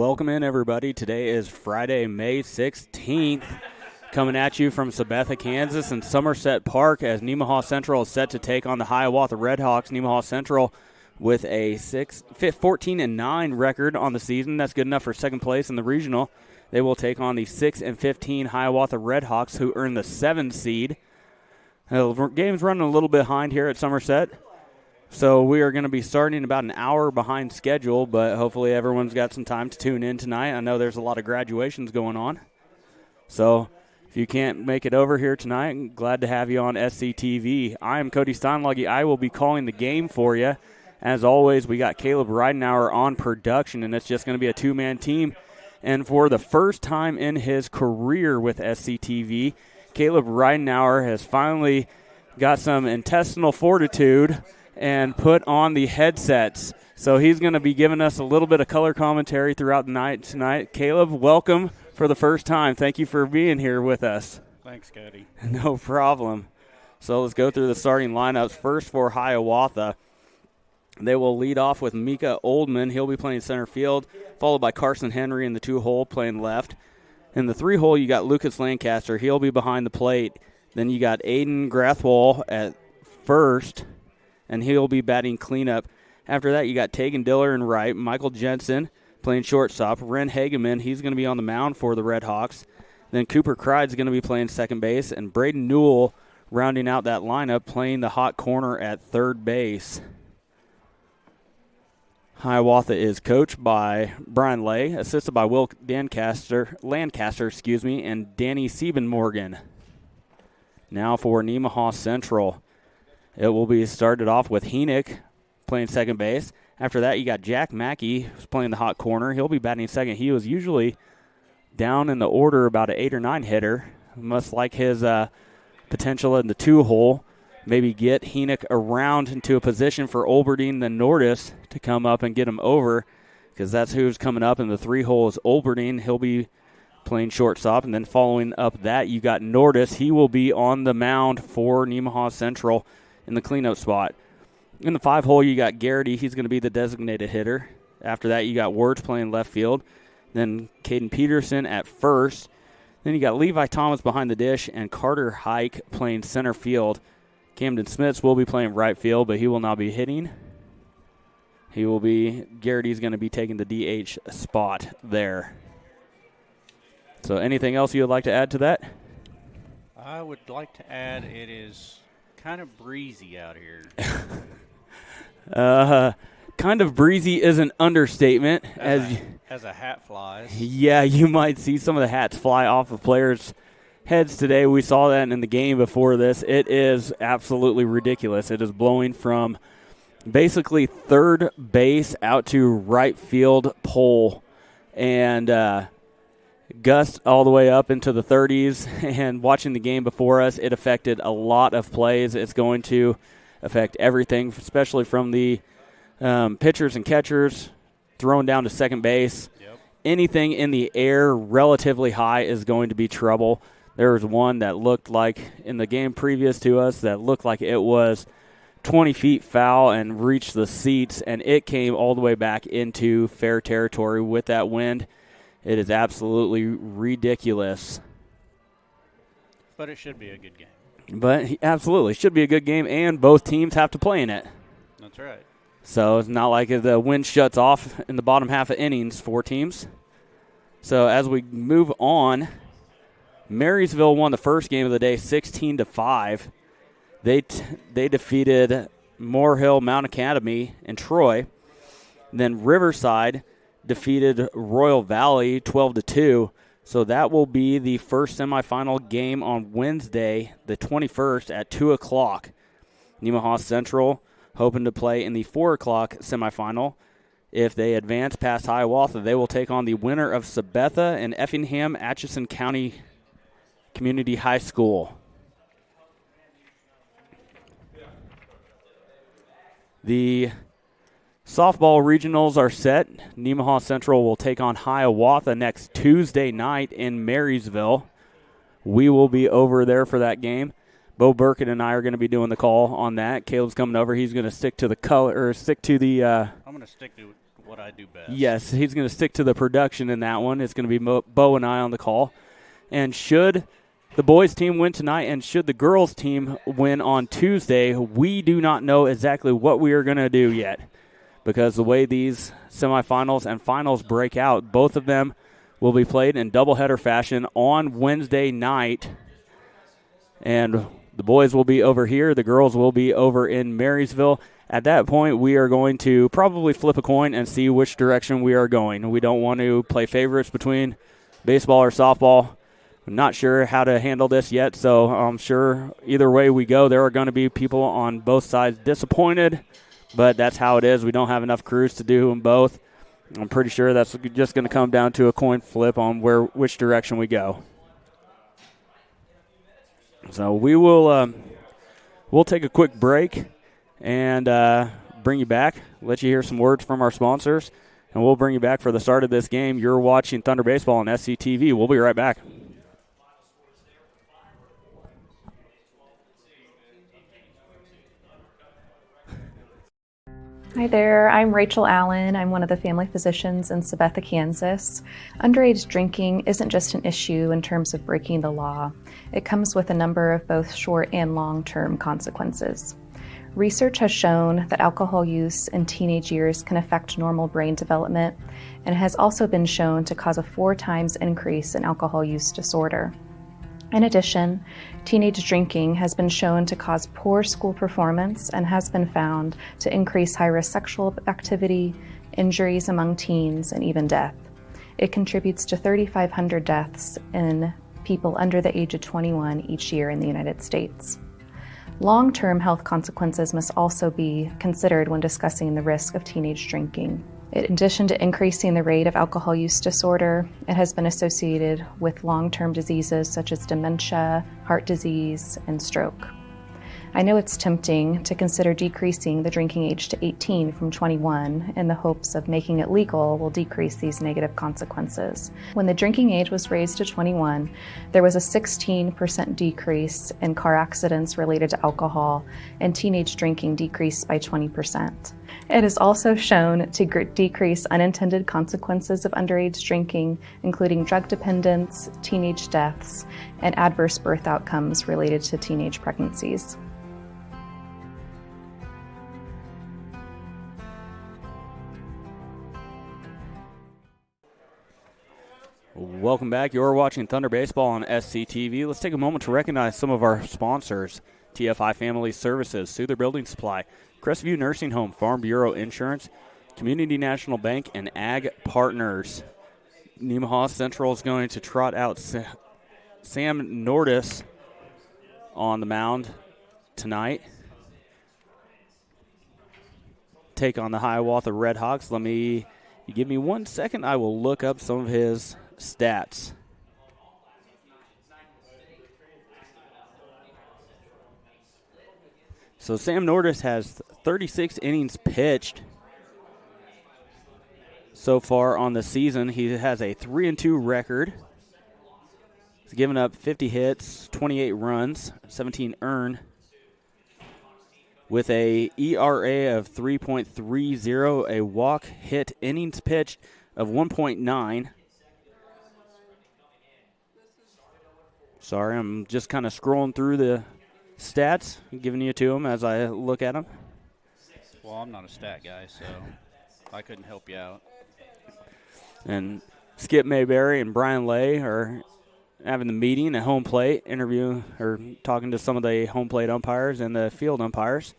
Welcome in, everybody. Today is Friday, May 16th. Coming at you from Sabetha, Kansas, and Somerset Park as Nemaha Central is set to take on the Hiawatha RedHawks. Nemaha Central with a 14-9 record on the season. That's good enough for second place in the regional. They will take on the 6-15 Hiawatha RedHawks, who earned the 7th seed. The game's running a little bit behind here at Somerset, so we are going to be starting about an hour behind schedule, but hopefully everyone's got some time to tune in tonight. I know there's a lot of graduations going on, so if you can't make it over here tonight, I'm glad to have you on SCTV. I am Cody Steinloggy. I will be calling the game for you. As always, we got Caleb Reidenauer on production, and it's just going to be a two-man team. And for the first time in his career with SCTV, Caleb Reidenauer has finally got some intestinal fortitude and put on the headsets. So he's going to be giving us a little bit of color commentary throughout the night tonight. Caleb, welcome for the first time. Thank you for being here with us. Thanks, Cody. No problem. So let's go through the starting lineups. First for Hiawatha, they will lead off with Mika Oldman. He'll be playing center field, followed by Carson Henry in the 2-hole playing left. In the 3-hole, you got Lucas Lancaster. He'll be behind the plate. Then you got Aiden Grathwall at first, and he'll be batting cleanup. After that, you got Tegan Diller in right, Michael Jensen playing shortstop. Ren Hageman, he's going to be on the mound for the RedHawks. Then Cooper Cride's going to be playing second base, and Braden Newell rounding out that lineup, playing the hot corner at third base. Hiawatha is coached by Brian Lay, assisted by Will Lancaster, and Danny Siebenmorgan. Now for Nemaha Central, it will be started off with Heenick playing second base. After that, you got Jack Mackey who's playing the hot corner. He'll be batting second. He was usually down in the order about an 8 or 9 hitter. Must like his potential in the 2-hole. Maybe get Heenick around into a position for Olberdine then Nordis to come up and get him over, because that's who's coming up in the 3-hole is Olberdine. He'll be playing shortstop, and then following up that, you got Nordis. He will be on the mound for Nemaha Central in the cleanup spot. In the 5-hole, you got Garrity. He's going to be the designated hitter. After that, you got Wirtz playing left field. Then Caden Peterson at first. Then you got Levi Thomas behind the dish and Carter Hike playing center field. Camden Smiths will be playing right field, but he will not be hitting. Garrity's going to be taking the DH spot there. So anything else you would like to add to that? I would like to add it is kind of breezy out here. Kind of breezy is an understatement. As a hat flies. Yeah, you might see some of the hats fly off of players' heads today. We saw that in the game before this. It is absolutely ridiculous. It is blowing from basically third base out to right field pole, and gust all the way up into the 30s. And watching the game before us, it affected a lot of plays. It's going to affect everything, especially from the pitchers and catchers thrown down to second base. Yep. Anything in the air relatively high is going to be trouble. There was one that looked like, in the game previous to us, that looked like it was 20 feet foul and reached the seats, and it came all the way back into fair territory with that wind. It is absolutely ridiculous. But it should be a good game. But absolutely, should be a good game, and both teams have to play in it. That's right. So it's not like the wind shuts off in the bottom half of innings for teams. So as we move on, Marysville won the first game of the day 16-5. They defeated Moore Mount Academy and Troy. Then Riverside defeated Royal Valley 12-2. So that will be the first semifinal game on Wednesday, the 21st at 2 o'clock. Nemaha Central hoping to play in the 4 o'clock semifinal. If they advance past Hiawatha, they will take on the winner of Sabetha and Effingham Atchison County Community High School. The softball regionals are set. Nemaha Central will take on Hiawatha next Tuesday night in Marysville. We will be over there for that game. Bo Burkett and I are going to be doing the call on that. Caleb's coming over. He's going to stick to the color, or stick to the. I'm going to stick to what I do best. Yes, he's going to stick to the production in that one. It's going to be Bo and I on the call. And should the boys' team win tonight and should the girls' team win on Tuesday, we do not know exactly what we are going to do yet, because the way these semifinals and finals break out, both of them will be played in doubleheader fashion on Wednesday night. And the boys will be over here. The girls will be over in Marysville. At that point, we are going to probably flip a coin and see which direction we are going. We don't want to play favorites between baseball or softball. I'm not sure how to handle this yet, so I'm sure either way we go, there are going to be people on both sides disappointed, but that's how it is. We don't have enough crews to do them both. I'm pretty sure that's just going to come down to a coin flip on which direction we go. So we'll take a quick break and bring you back, let you hear some words from our sponsors, and we'll bring you back for the start of this game. You're watching Thunder Baseball on SCTV. We'll be right back. Hi there, I'm Rachel Allen. I'm one of the family physicians in Sabetha, Kansas. Underage drinking isn't just an issue in terms of breaking the law. It comes with a number of both short and long-term consequences. Research has shown that alcohol use in teenage years can affect normal brain development, and has also been shown to cause a 4 times increase in alcohol use disorder. In addition, teenage drinking has been shown to cause poor school performance and has been found to increase high-risk sexual activity, injuries among teens, and even death. It contributes to 3,500 deaths in people under the age of 21 each year in the United States. Long-term health consequences must also be considered when discussing the risk of teenage drinking. In addition to increasing the rate of alcohol use disorder, it has been associated with long-term diseases such as dementia, heart disease, and stroke. I know it's tempting to consider decreasing the drinking age to 18 from 21 in the hopes of making it legal will decrease these negative consequences. When the drinking age was raised to 21, there was a 16% decrease in car accidents related to alcohol, and teenage drinking decreased by 20%. It is also shown to decrease unintended consequences of underage drinking, including drug dependence, teenage deaths, and adverse birth outcomes related to teenage pregnancies. Welcome back. You're watching Thunder Baseball on SCTV. Let's take a moment to recognize some of our sponsors. TFI Family Services, Souther Building Supply, Crestview Nursing Home, Farm Bureau Insurance, Community National Bank, and Ag Partners. Nemaha Central is going to trot out Sam Nordis on the mound tonight. Take on the Hiawatha RedHawks. You give me 1 second. I will look up some of his stats. So Sam Nordis has 36 innings pitched so far on the season. He has a 3-2 record. He's given up 50 hits, 28 runs, 17 earned, with a ERA of 3.30, a walk hit innings pitched of 1.9. Sorry, I'm just kind of scrolling through the stats, giving you to them as I look at them. Well, I'm not a stat guy, so I couldn't help you out. And Skip Mayberry and Brian Lay are having the meeting at home plate, talking to some of the home plate umpires and the field umpires.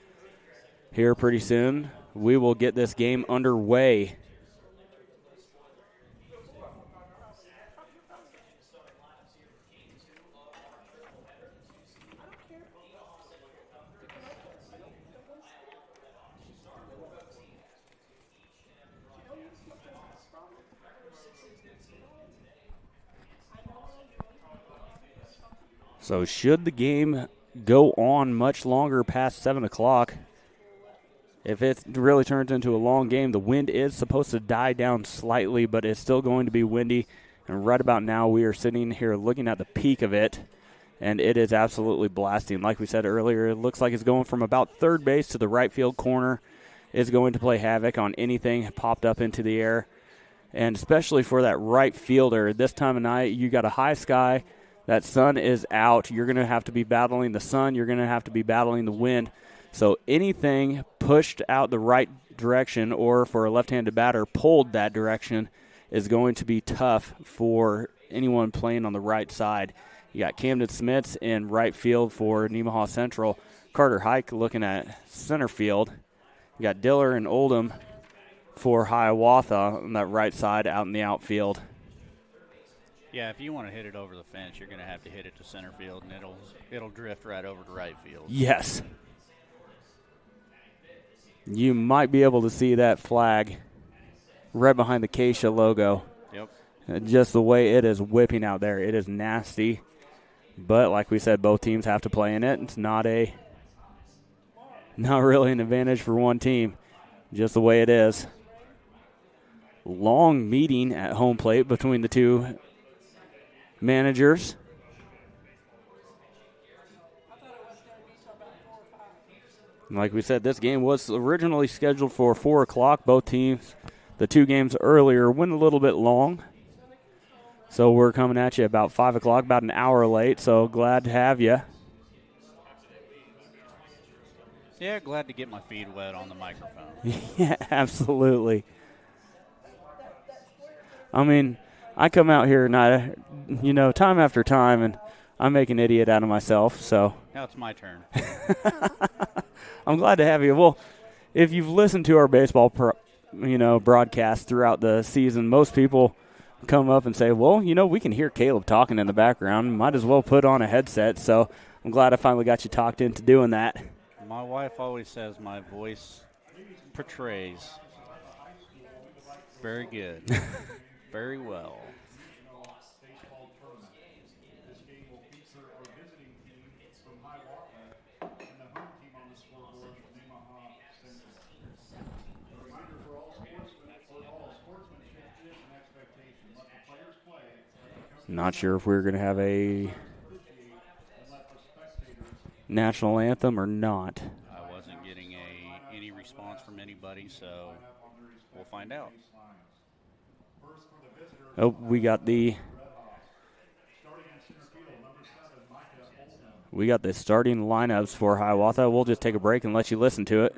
Here pretty soon, we will get this game underway. So should the game go on much longer past 7 o'clock, if it really turns into a long game, the wind is supposed to die down slightly, but it's still going to be windy. And right about now, we are sitting here looking at the peak of it, and it is absolutely blasting. Like we said earlier, it looks like it's going from about third base to the right field corner, is going to play havoc on anything popped up into the air. And especially for that right fielder, this time of night, you got a high sky. That sun is out. You're going to have to be battling the sun. You're going to have to be battling the wind. So anything pushed out the right direction, or for a left-handed batter pulled that direction, is going to be tough for anyone playing on the right side. You got Camden Smits in right field for Nemaha Central. Carter Hike looking at center field. You got Diller and Oldham for Hiawatha on that right side out in the outfield. Yeah, if you want to hit it over the fence, you're going to have to hit it to center field, and it'll drift right over to right field. Yes. You might be able to see that flag right behind the Acacia logo. Yep. Just the way it is whipping out there. It is nasty. But like we said, both teams have to play in it. It's not really an advantage for one team. Just the way it is. Long meeting at home plate between the two managers. Like we said, this game was originally scheduled for 4 o'clock. Both teams, the two games earlier, went a little bit long. So we're coming at you about 5 o'clock, about an hour late. So glad to have you. Yeah, glad to get my feet wet on the microphone. Yeah, absolutely. I mean, I come out here and time after time, and I make an idiot out of myself. So now it's my turn. I'm glad to have you. Well, if you've listened to our baseball, broadcast throughout the season, most people come up and say, well, we can hear Caleb talking in the background. Might as well put on a headset. So I'm glad I finally got you talked into doing that. My wife always says my voice portrays very good, very well. Not sure if we're going to have a national anthem or not. I wasn't getting any response from anybody, so we'll find out. Oh, we got the starting lineups for Hiawatha. We'll just take a break and let you listen to it.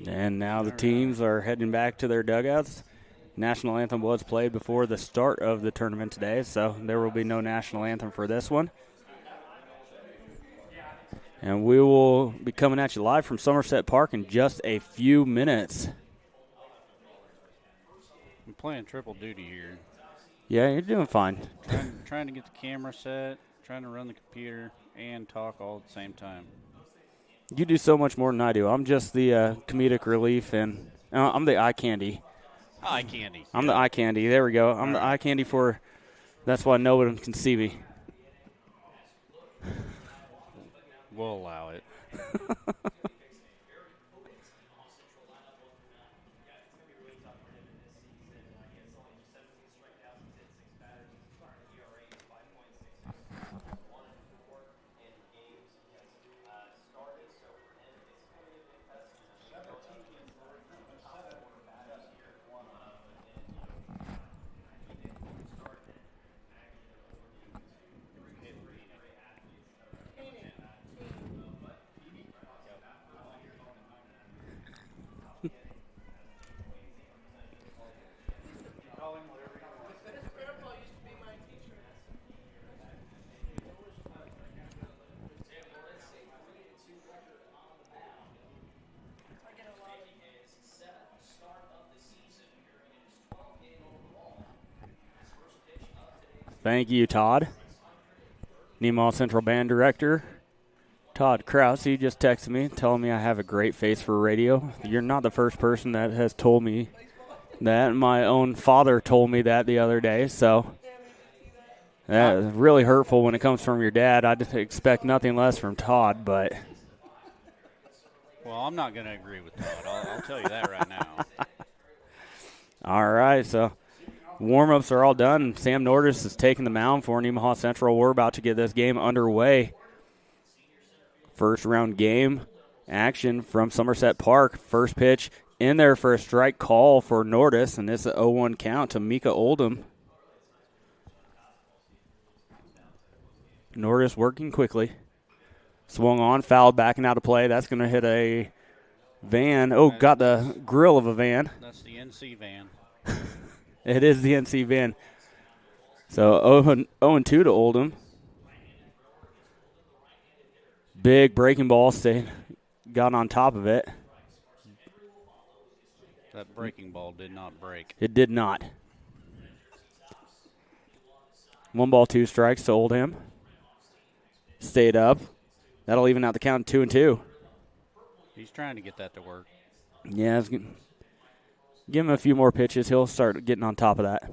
And now the teams are heading back to their dugouts. National anthem was played before the start of the tournament today, so there will be no national anthem for this one. And we will be coming at you live from Somerset Park in just a few minutes. I'm playing triple duty here. Yeah, you're doing fine. Trying to get the camera set, trying to run the computer, and talk all at the same time. You do so much more than I do. I'm just the comedic relief and I'm the eye candy. Eye candy. I'm the eye candy. There we go. I'm the eye candy for. That's why no one can see me. We'll allow it. Thank you, Todd. Nemaha Central Band Director Todd Krause, he just texted me telling me I have a great face for radio. You're not the first person that has told me that. My own father told me that the other day, so that is really hurtful when it comes from your dad. I'd expect nothing less from Todd, but... Well, I'm not going to agree with Todd. I'll tell you that right now. All right, so warm-ups are all done. Sam Nordis is taking the mound for Nemaha Central. We're about to get this game underway. First round game action from Somerset Park. First pitch in there for a strike call for Nordis, and it's an 0-1 count to Mika Oldham. Nordis working quickly. Swung on, fouled, backing out of play. That's going to hit a van. Oh, got the grill of a van. That's the NC van. It is the NC van. So 0-2 to Oldham. Big breaking ball, got on top of it. That breaking ball did not break. It did not. 1 ball, 2 strikes to Oldham. Stayed up. That'll even out the count 2-2. He's trying to get that to work. Yeah, give him a few more pitches. He'll start getting on top of that.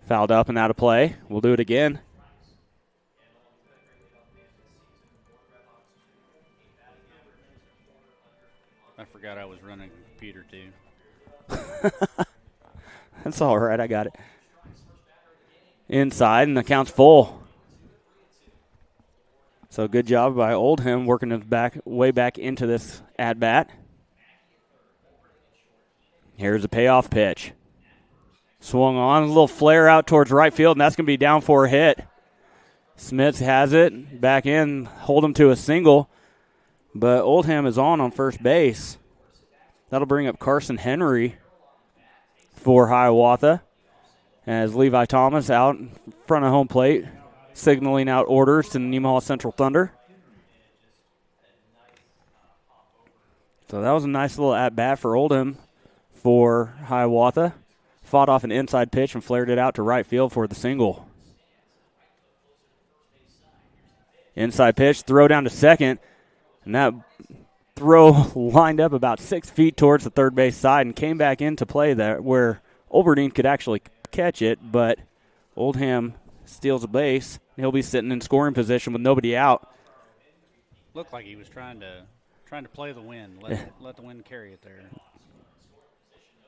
Fouled up and out of play. We'll do it again. I forgot I was running a computer, too. That's all right. I got it. Inside, and the count's full. So good job by Oldham working his way back into this at-bat. Here's a payoff pitch. Swung on, a little flare out towards right field, and that's going to be down for a hit. Smits has it, back in, hold him to a single. But Oldham is on first base. That'll bring up Carson Henry for Hiawatha. As Levi Thomas out in front of home plate, signaling out orders to the Nemaha Central Thunder. So that was a nice little at-bat for Oldham for Hiawatha. Fought off an inside pitch and flared it out to right field for the single. Inside pitch, throw down to second. And that throw lined up about 6 feet towards the third base side and came back into play there where Olberdine could actually catch it, but Oldham steals a base. He'll be sitting in scoring position with nobody out. Looked like he was trying to play the wind, let the wind carry it there.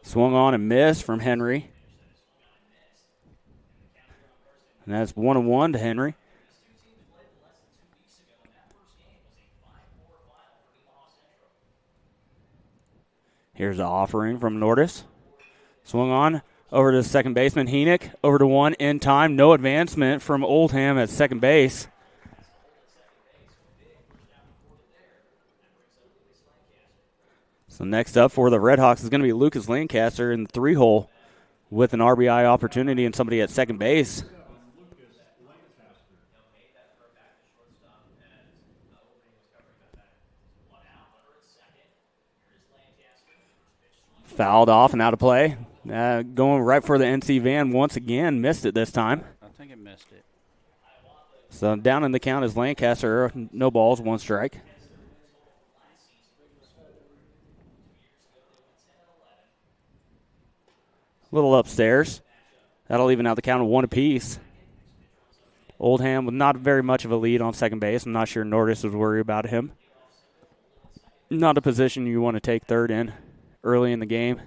Swung on and missed from Henry. And that's 1-1 to Henry. Here's the offering from Nordis. Swung on over to the second baseman, Heenick. Over to one in time. No advancement from Oldham at second base. So next up for the RedHawks is going to be Lucas Lancaster in the 3-hole with an RBI opportunity and somebody at second base. Fouled off and out of play. Going right for the NC van once again. Missed it this time. I think it missed it. So down in the count is Lancaster. No balls, 1 strike. A little upstairs. That'll even out the count of 1 apiece. Oldham with not very much of a lead on second base. I'm not sure Nordis was worried about him. Not a position you want to take third in early in the game.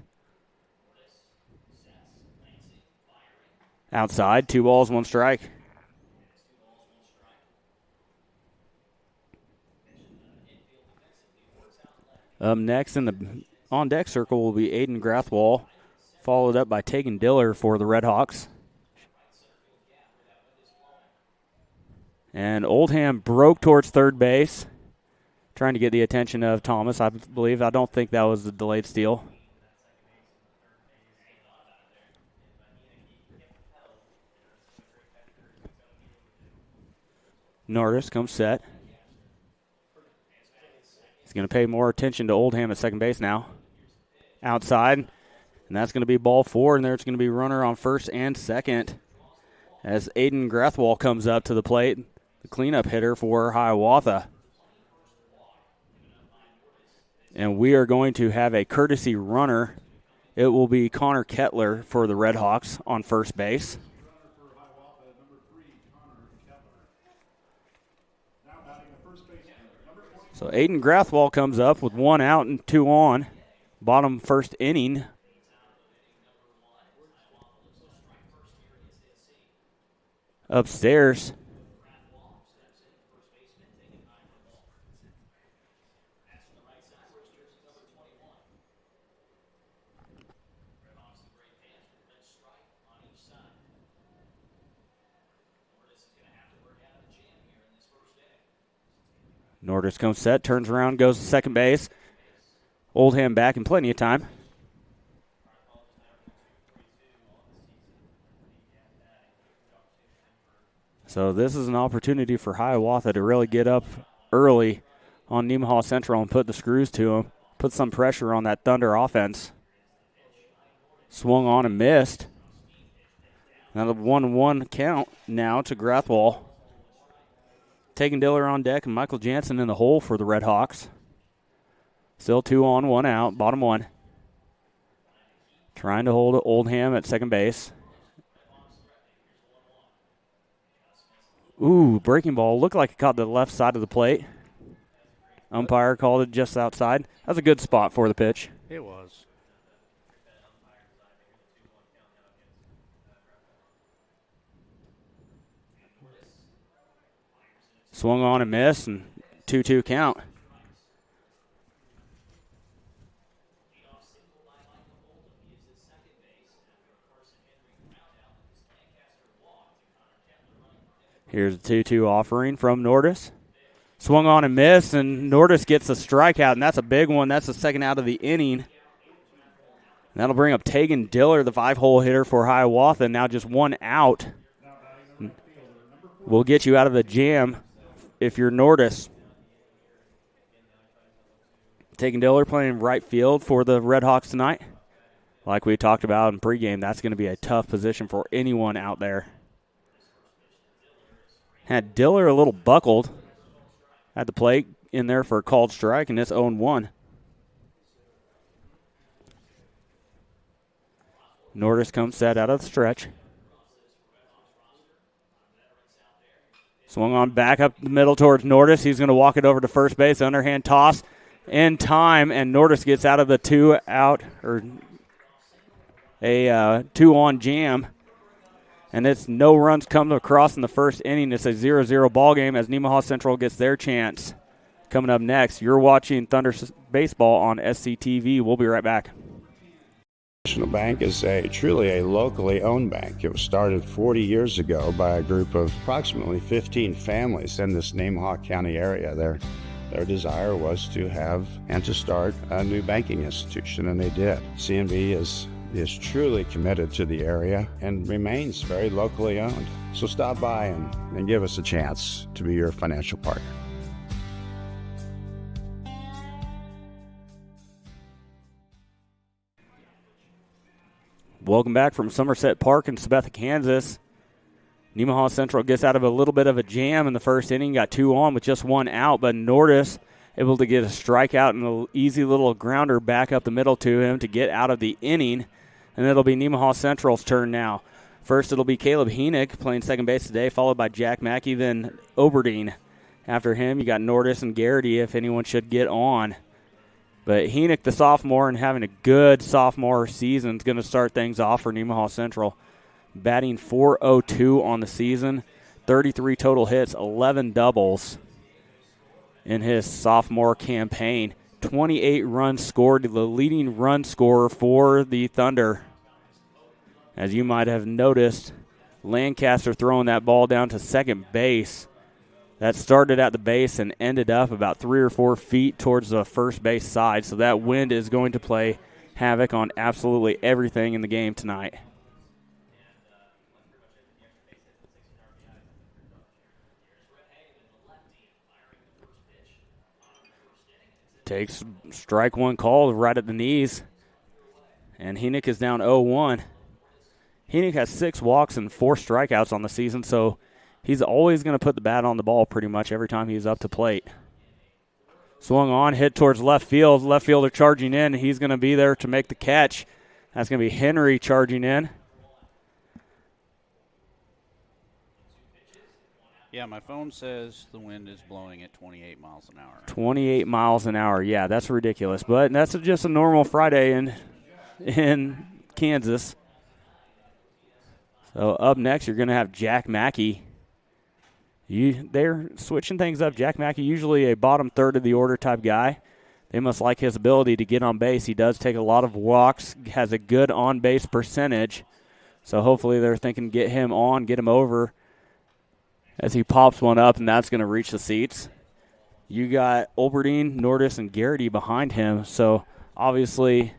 Outside, 2 balls, 1 strike. Up next in the on-deck circle will be Aiden Grathwall, followed up by Tegan Diller for the RedHawks. And Oldham broke towards third base, trying to get the attention of Thomas, I believe. I don't think that was the delayed steal. Nordis comes set. He's going to pay more attention to Oldham at second base now. Outside, and that's going to be ball 4, and there's going to be runner on first and second as Aiden Grathwall comes up to the plate, the cleanup hitter for Hiawatha. And we are going to have a courtesy runner. It will be Connor Kettler for the RedHawks on first base. So Aiden Grathwall comes up with 1 out and 2 on. Bottom first inning. Upstairs. Nordis comes set, turns around, goes to second base. Oldham back in plenty of time. So this is an opportunity for Hiawatha to really get up early on Nemaha Central and put the screws to them, put some pressure on that Thunder offense. Swung on and missed. Now the 1-1 count now to Grathwall. Tegan Diller on deck and Michael Jansen in the hole for the RedHawks. Still 2 on, 1 out, bottom 1. Trying to hold Oldham at second base. Ooh, breaking ball. Looked like it caught the left side of the plate. Umpire called it just outside. That's a good spot for the pitch. It was. Swung on and missed, and 2-2 count. Here's a 2-2 offering from Nordis. Swung on and missed, and Nordis gets a strikeout, and that's a big one. That's the second out of the inning. And that'll bring up Tegan Diller, the 5-hole hitter for Hiawatha, now just 1 out. We'll get you out of the jam if you're Nordis. Tegan Diller playing right field for the RedHawks tonight. Like we talked about in pregame, that's going to be a tough position for anyone out there. Had Diller a little buckled at the plate in there for a called strike, and it's 0-1. Nordis comes set out of the stretch. Swung on back up the middle towards Nordis. He's going to walk it over to first base. Underhand toss in time, and Nordis gets out of the 2-out or a 2-on jam. And it's no runs come across in the first inning. It's a 0-0 ball game as Nemaha Central gets their chance. Coming up next, you're watching Thunder Baseball on SCTV. We'll be right back. National Bank is truly a locally owned bank. It was started 40 years ago by a group of approximately 15 families in this Nemaha County area. Their desire was to have and to start a new banking institution, and they did. CNB is truly committed to the area and remains very locally owned. So stop by and give us a chance to be your financial partner. Welcome back from Somerset Park in Sabetha, Kansas. Nemaha Central gets out of a little bit of a jam in the first inning, got 2 on with just 1 out, but Nordis able to get a strikeout and an easy little grounder back up the middle to him to get out of the inning. and it'll be Nemaha Central's turn now. First, it'll be Caleb Heenick playing second base today, followed by Jack Mackey, then Oberdine. After him, you got Nordis and Garrity if anyone should get on. But Heenick, the sophomore, and having a good sophomore season is going to start things off for Nemaha Central. Batting .402 on the season, 33 total hits, 11 doubles in his sophomore campaign. 28 runs scored, the leading run scorer for the Thunder. As you might have noticed, Lancaster throwing that ball down to second base. That started at the base and ended up about 3 or 4 feet towards the first base side. So that wind is going to play havoc on absolutely everything in the game tonight. Takes strike one call right at the knees. And Heenick is down 0-1. Heenick has 6 walks and 4 strikeouts on the season, so he's always going to put the bat on the ball pretty much every time he's up to plate. Swung on, hit towards left field. Left fielder charging in. He's going to be there to make the catch. That's going to be Henry charging in. Yeah, my phone says the wind is blowing at 28 miles an hour. 28 miles an hour. Yeah, that's ridiculous. But that's just a normal Friday in Kansas. So up next, you're going to have Jack Mackey. They're switching things up. Jack Mackey, usually a bottom third of the order type guy. They must like his ability to get on base. He does take a lot of walks, has a good on-base percentage. So hopefully they're thinking get him on, get him over as he pops one up, and that's going to reach the seats. You got Olberdine, Nordis, and Garrity behind him. So obviously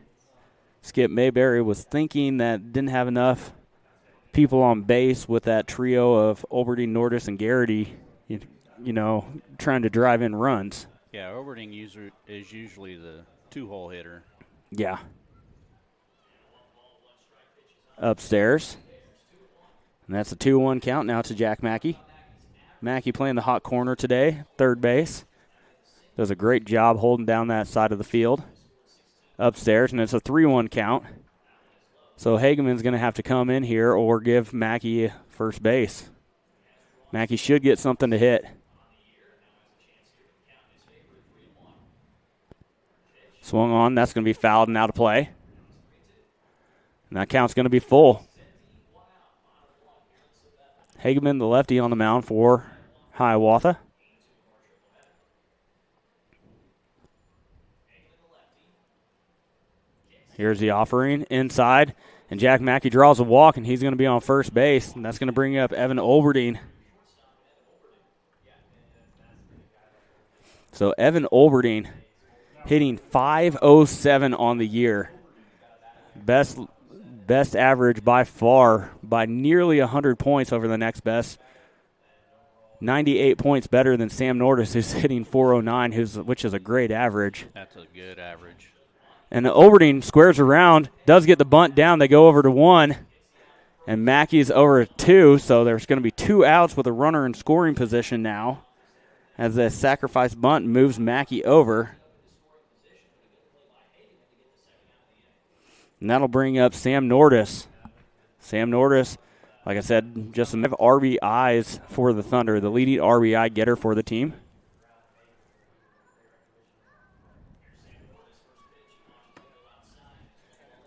Skip Mayberry was thinking that didn't have enough people on base with that trio of Olberdine, Nordis, and Garrity, trying to drive in runs. Yeah, Oberding is usually the 2-hole hitter. Yeah. Upstairs. And that's a 2-1 count now to Jack Mackey. Mackey playing the hot corner today, third base. Does a great job holding down that side of the field. Upstairs, and it's a 3-1 count. So Hageman's going to have to come in here or give Mackey first base. Mackey should get something to hit. Swung on. That's going to be fouled and out of play. And that count's going to be full. Hageman, the lefty, on the mound for Hiawatha. Here's the offering inside, and Jack Mackey draws a walk, and he's going to be on first base, and that's going to bring up Evan Olberdine. So Evan Olberdine hitting .507 on the year. Best average by far, by nearly 100 points over the next best. 98 points better than Sam Nordis, who's hitting .409, which is a great average. That's a good average. And Olberdine squares around, does get the bunt down. They go over to 1, and Mackey's over to 2, so there's going to be 2 outs with a runner in scoring position now as the sacrifice bunt moves Mackey over. And that'll bring up Sam Nordis. Sam Nordis, like I said, just some RBIs for the Thunder, the leading RBI getter for the team.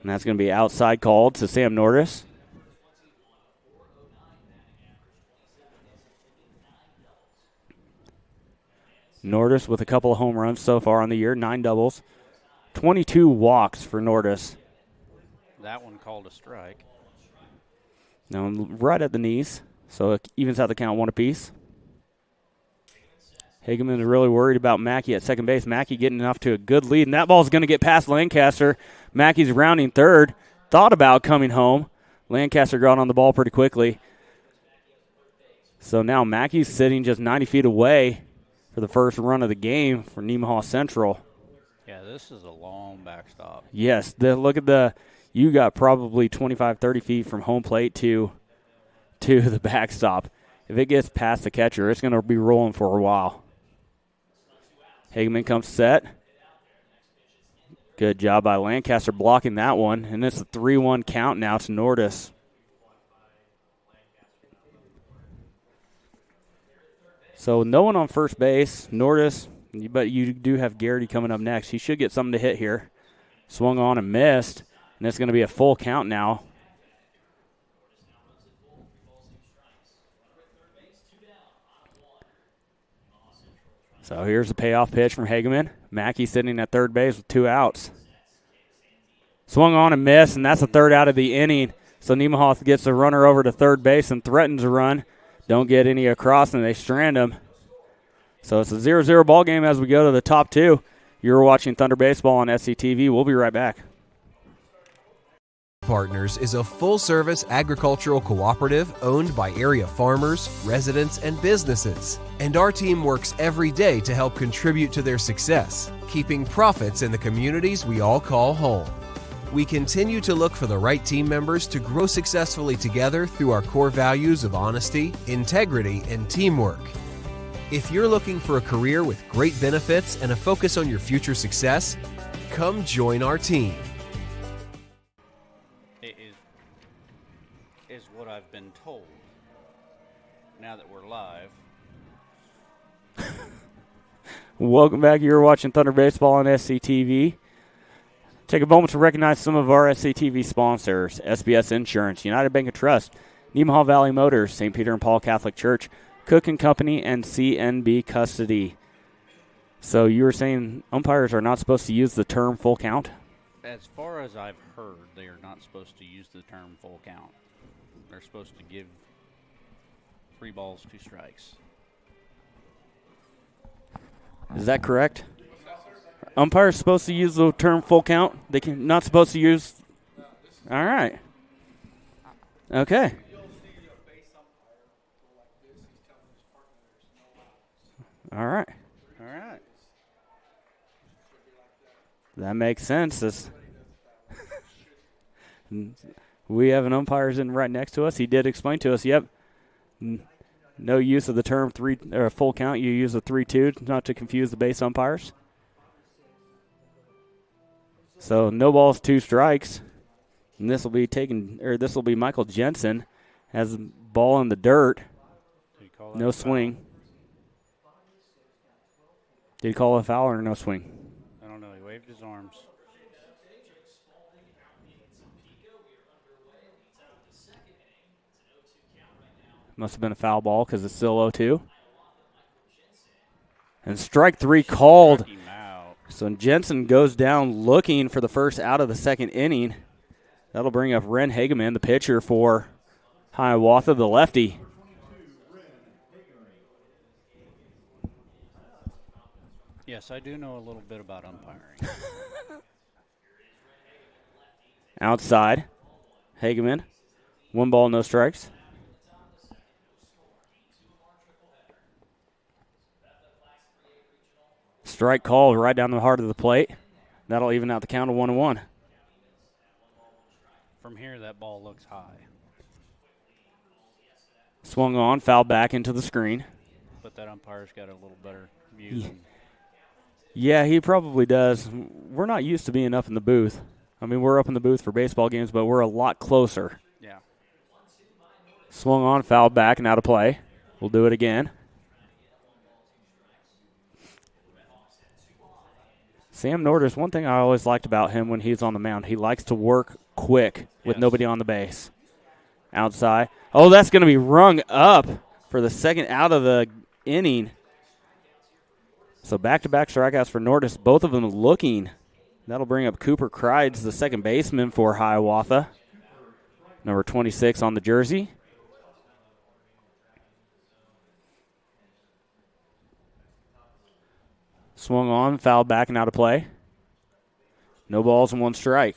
And that's going to be outside called to Sam Nordis. Nordis with a couple of home runs so far on the year, 9 doubles. 22 walks for Nordis. That one called a strike. Now right at the knees, so it evens out the count 1 apiece. Hageman is really worried about Mackey at second base. Mackey getting off to a good lead, and that ball's going to get past Lancaster. Mackey's rounding third. Thought about coming home. Lancaster got on the ball pretty quickly. So now Mackey's sitting just 90 feet away for the first run of the game for Nemaha Central. Yeah, this is a long backstop. Yes, you got probably 25, 30 feet from home plate to the backstop. If it gets past the catcher, it's going to be rolling for a while. Hageman comes set. Good job by Lancaster blocking that one, and it's a 3-1 count now to Nordis. So no one on first base, Nordis, but you do have Garrity coming up next. He should get something to hit here. Swung on and missed, and it's going to be a full count now. So here's the payoff pitch from Hageman. Mackey sitting at third base with 2 outs. Swung on and missed, and that's the 3rd out of the inning. So Nemaha gets the runner over to third base and threatens a run. Don't get any across, and they strand him. So it's a 0-0 ball game as we go to the top 2. You're watching Thunder Baseball on SCTV. We'll be right back. Partners is a full-service agricultural cooperative owned by area farmers, residents, and businesses. And our team works every day to help contribute to their success, keeping profits in the communities we all call home. We continue to look for the right team members to grow successfully together through our core values of honesty, integrity, and teamwork. If you're looking for a career with great benefits and a focus on your future success, come join our team. Is what I've been told. Now that we're live. Welcome back. You're watching Thunder Baseball on SCTV. Take a moment to recognize some of our SCTV sponsors: SBS Insurance, United Bank of Trust, Nemaha Valley Motors, St. Peter and Paul Catholic Church, Cook and Company, and CNB Custody. So you were saying umpires are not supposed to use the term full count? As far as I've heard, they are not supposed to use the term full count. They're supposed to give 3 balls, 2 strikes. Is that correct? Umpires supposed to use the term full count? They can not supposed to use. All right. Okay. All right. All right. That makes sense. We have an umpire in right next to us. He did explain to us, yep, no use of the term full count. You use a 3-2 not to confuse the base umpires. So no balls, 2 strikes. And this will be Michael Jensen has the ball in the dirt. No swing. Did he call a foul or no swing? I don't know. He waved his arms. Must have been a foul ball because it's still 0-2. And strike 3 called. So Jensen goes down looking for the first out of the second inning. That'll bring up Ren Hageman, the pitcher for Hiawatha, the lefty. Yes, I do know a little bit about umpiring. Outside, Hageman. 1 ball, no strikes. Strike called right down the heart of the plate. That'll even out the count of 1-1. From here, that ball looks high. Swung on, foul back into the screen. But that umpire's got a little better view than. Yeah, he probably does. We're not used to being up in the booth. I mean, we're up in the booth for baseball games, but we're a lot closer. Yeah. Swung on, foul back, and out of play. We'll do it again. Sam Nordis, one thing I always liked about him when he's on the mound, he likes to work quick with nobody on the base. Outside. Oh, that's going to be rung up for the second out of the inning. So back-to-back strikeouts for Nordis, both of them looking. That'll bring up Cooper Crides, the second baseman for Hiawatha. Number 26 on the jersey. Swung on, foul back and out of play. No balls and 1 strike.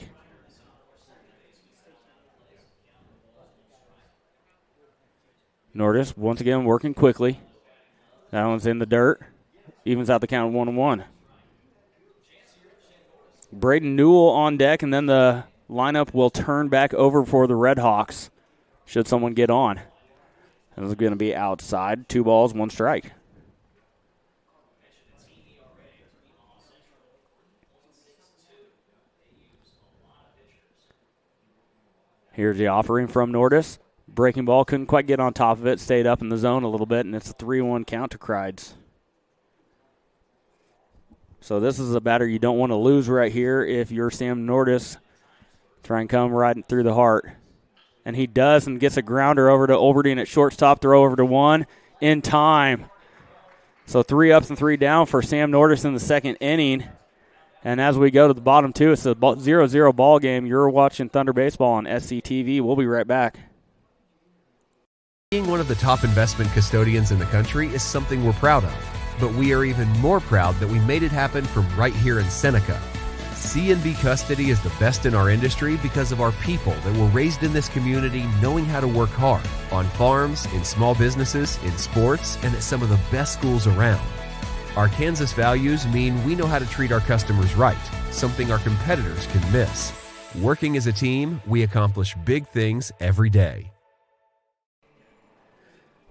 Nordis once again working quickly. That one's in the dirt. Evens out the count 1-1. Braden Newell on deck, and then the lineup will turn back over for the RedHawks should someone get on. This is going to be outside. 2 balls, 1 strike. Here's the offering from Nordis. Breaking ball, couldn't quite get on top of it, stayed up in the zone a little bit, and it's a 3-1 count to Crides. So this is a batter you don't want to lose right here if you're Sam Nordis. Try and come right through the heart. And he does and gets a grounder over to Olberding at shortstop, throw over to 1 in time. So 3 ups and 3 down for Sam Nordis in the second inning. And as we go to the bottom 2, it's a 0-0 ball game. You're watching Thunder Baseball on SCTV. We'll be right back. Being one of the top investment custodians in the country is something we're proud of, but we are even more proud that we made it happen from right here in Seneca. C&B Custody is the best in our industry because of our people that were raised in this community knowing how to work hard, on farms, in small businesses, in sports, and at some of the best schools around. Our Kansas values mean we know how to treat our customers right, something our competitors can miss. Working as a team, we accomplish big things every day.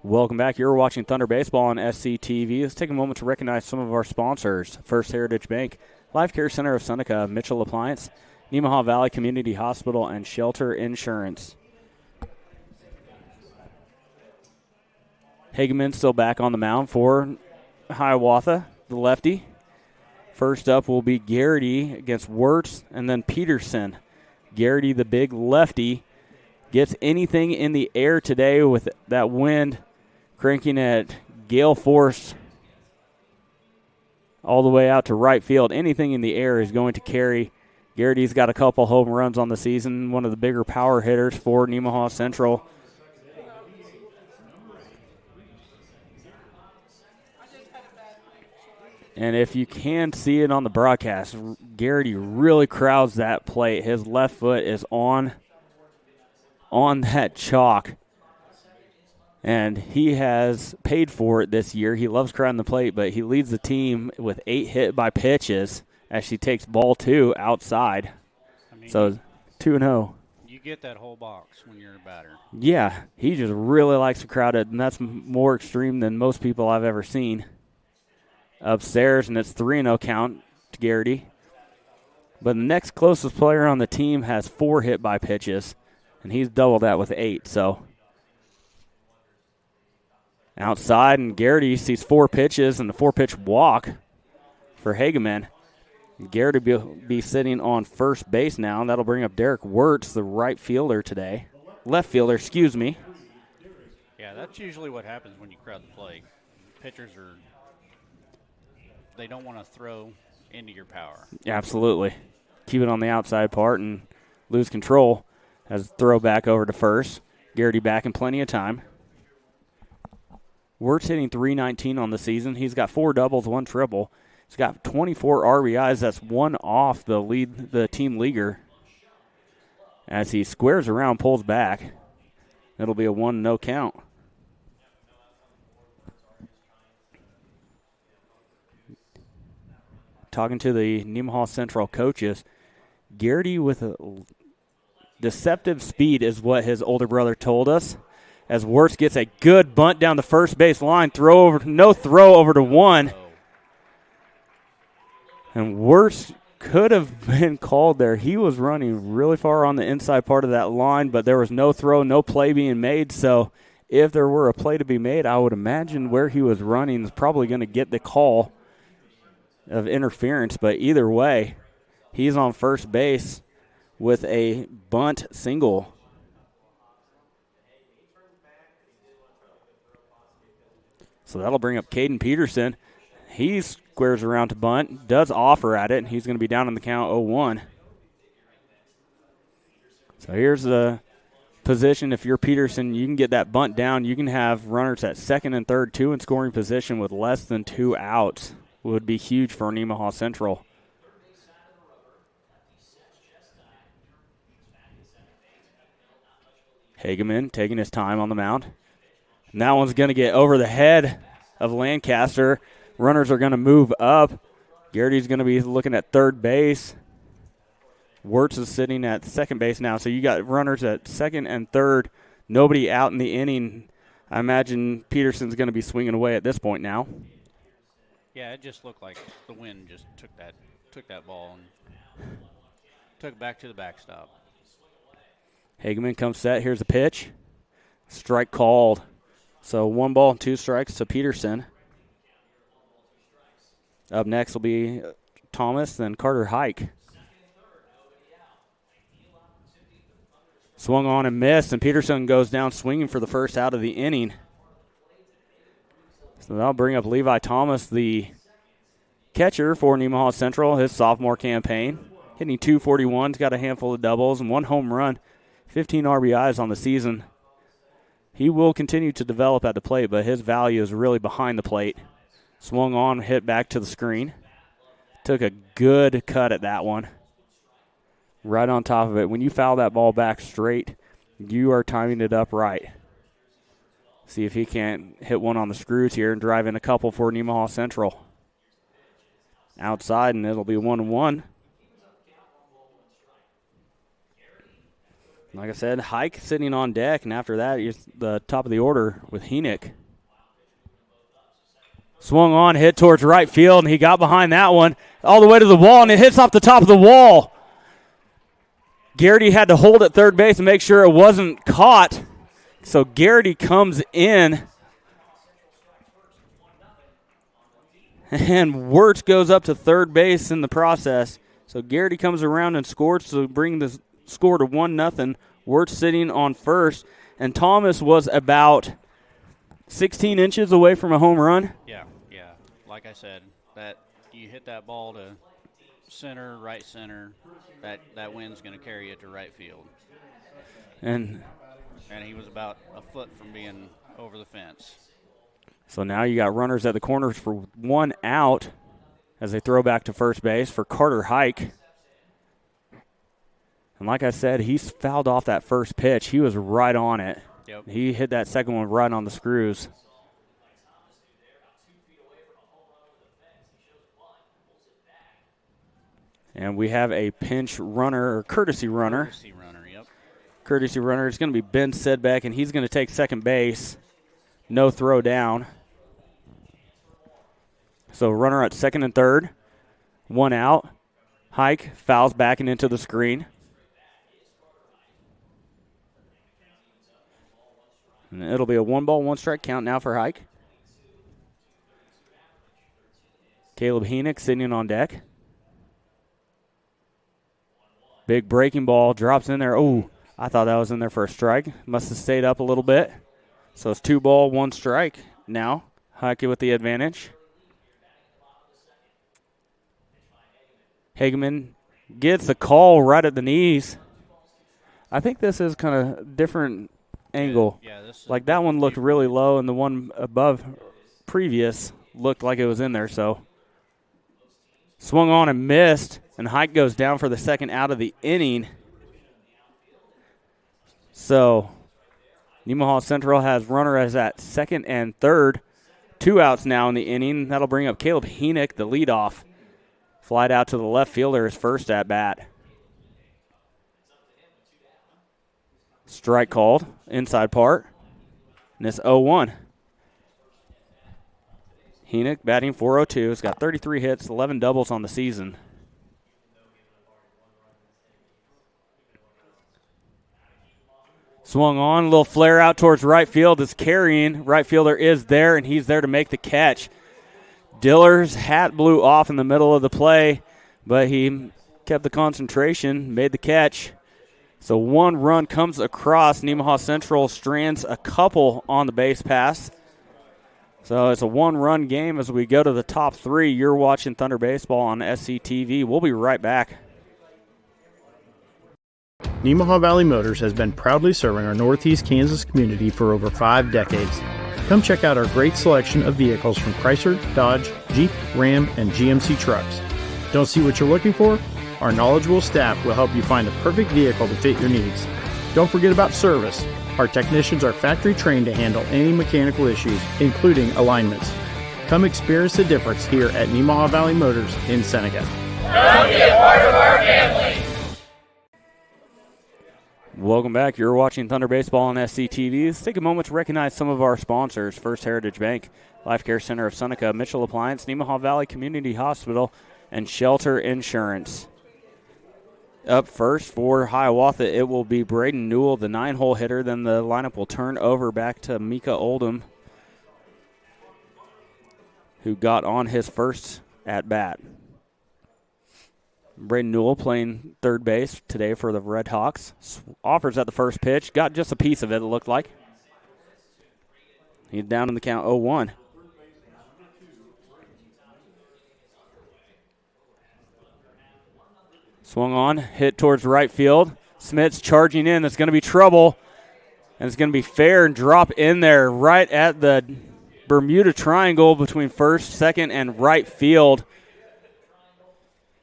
Welcome back. You're watching Thunder Baseball on SCTV. Let's take a moment to recognize some of our sponsors. First Heritage Bank, Life Care Center of Seneca, Mitchell Appliance, Nemaha Valley Community Hospital, and Shelter Insurance. Hageman still back on the mound for Hiawatha, the lefty. First up will be Garrity against Wirtz, and then Peterson. Garrity, the big lefty, gets anything in the air today with that wind cranking at gale force all the way out to right field. Anything in the air is going to carry. Garrity's got a couple home runs on the season, one of the bigger power hitters for Nemaha Central. And if you can see it on the broadcast, Garrity really crowds that plate. His left foot is on that chalk. And he has paid for it this year. He loves crowding the plate, but he leads the team with 8 hit by pitches as she takes ball 2 outside. I mean, so 2-0. You get that whole box when you're a batter. Yeah, he just really likes to crowd it, and that's more extreme than most people I've ever seen. Upstairs, and it's 3-0 count to Garrity. But the next closest player on the team has 4 hit by pitches, and he's doubled that with 8, so outside, and Garrity sees 4 pitches and a 4-pitch walk for Hageman. Garrity will be sitting on first base now, and that'll bring up Derek Wirtz, the right fielder today. Left fielder, excuse me. Yeah, that's usually what happens when you crowd the plate. Pitchers they don't want to throw into your power. Absolutely. Keep it on the outside part and lose control as throw back over to first. Garrity back in plenty of time. Wirtz hitting .319 on the season. He's got 4 doubles, 1 triple. He's got 24 RBIs. That's 1 off the team leaguer. As he squares around, pulls back. It'll be a 1-0 count. Talking to the Nemaha Central coaches, Garrity with a deceptive speed is what his older brother told us. As Wirtz gets a good bunt down the first base line, no throw over to 1. And Wirtz could have been called there. He was running really far on the inside part of that line, but there was no throw, no play being made. So if there were a play to be made, I would imagine where he was running is probably going to get the call of interference. But either way, he's on first base with a bunt single. So that'll bring up Caden Peterson. He squares around to bunt, does offer at it, and he's going to be down in the count 0-1. So here's the position. If you're Peterson, you can get that bunt down. You can have runners at second and third, 2 in scoring position with less than 2 outs. Would be huge for Nemaha Central. Hageman taking his time on the mound. And that one's going to get over the head of Lancaster. Runners are going to move up. Garrity's going to be looking at third base. Wirtz is sitting at second base now. So you got runners at second and third. Nobody out in the inning. I imagine Peterson's going to be swinging away at this point now. Yeah, it just looked like the wind just took that ball and took it back to the backstop. Hageman comes set. Here's the pitch. Strike called. So 1 ball and 2 strikes to Peterson. Up next will be Thomas, then Carter Hike. Swung on and missed, and Peterson goes down swinging for the first out of the inning. So that'll bring up Levi Thomas, the catcher for Nemaha Central, his sophomore campaign. Hitting .241, got a handful of doubles and 1 home run, 15 RBIs on the season. He will continue to develop at the plate, but his value is really behind the plate. Swung on, hit back to the screen. Took a good cut at that one. Right on top of it. When you foul that ball back straight, you are timing it up right. See if he can't hit one on the screws here and drive in a couple for Nemaha Central. Outside, and it'll be 1-1. Like I said, Hike sitting on deck, and after that, it's the top of the order with Heenick. Swung on, hit towards right field, and he got behind that one all the way to the wall, and it hits off the top of the wall. Garrity had to hold at third base and make sure it wasn't caught. So Garrity comes in, and Wirtz goes up to third base in the process. So Garrity comes around and scores to bring the score to 1-0. Wirtz sitting on first, and Thomas was about 16 inches away from a home run. Yeah. Like I said, that you hit that ball to center, right center, that wind's going to carry it to right field. And he was about a foot from being over the fence. So now you got runners at the corners for 1 out as they throw back to first base for Carter Hike. And like I said, he's fouled off that first pitch. He was right on it. Yep. He hit that second one right on the screws. And we have a pinch runner, or courtesy runner. Courtesy runner, yep. Courtesy runner is going to be Ben Sedbeck, and he's going to take second base. No throw down. So runner at second and third. 1 out. Hike fouls back and into the screen. And it'll be a 1 ball, 1 strike count now for Hike. Caleb Heenick sitting on deck. Big breaking ball drops in there. Oh, I thought that was in there for a strike. Must have stayed up a little bit. So it's 2 ball, 1 strike now. Hike with the advantage. Hageman gets the call right at the knees. I think this is kind of different angle. Yeah, this is like that one looked really low, and the one above previous looked like it was in there. So swung on and missed, and Hike goes down for the second out of the inning. So Nemaha Central has runners at second and third. 2 outs now in the inning. That'll bring up Caleb Heenick, the leadoff. Flied out to the left fielder, his first at bat. Strike called, inside part, and it's 0-1. Heenick batting .402. He's got 33 hits, 11 doubles on the season. Swung on, a little flare out towards right field. Is carrying. Right fielder is there, and he's there to make the catch. Diller's hat blew off in the middle of the play, but he kept the concentration, made the catch. So 1 run comes across. Nemaha Central strands a couple on the base pass. So it's a 1-run game as we go to the top 3. You're watching Thunder Baseball on SCTV. We'll be right back. Nemaha Valley Motors has been proudly serving our Northeast Kansas community for over 5 decades. Come check out our great selection of vehicles from Chrysler, Dodge, Jeep, Ram, and GMC trucks. Don't see what you're looking for? Our knowledgeable staff will help you find the perfect vehicle to fit your needs. Don't forget about service. Our technicians are factory trained to handle any mechanical issues, including alignments. Come experience the difference here at Nemaha Valley Motors in Seneca. Come be a part of our family. Welcome back. You're watching Thunder Baseball on SCTV. Let's take a moment to recognize some of our sponsors. First Heritage Bank, Life Care Center of Seneca, Mitchell Appliance, Nemaha Valley Community Hospital, and Shelter Insurance. Up first for Hiawatha, it will be Braden Newell, the 9-hole hitter. Then the lineup will turn over back to Mika Oldham, who got on his first at-bat. Braden Newell playing third base today for the RedHawks. Offers at the first pitch. Got just a piece of it, it looked like. He's down in the count 0-1. Swung on, hit towards right field. Smits charging in. That's going to be trouble. And it's going to be fair and drop in there right at the Bermuda Triangle between first, second, and right field.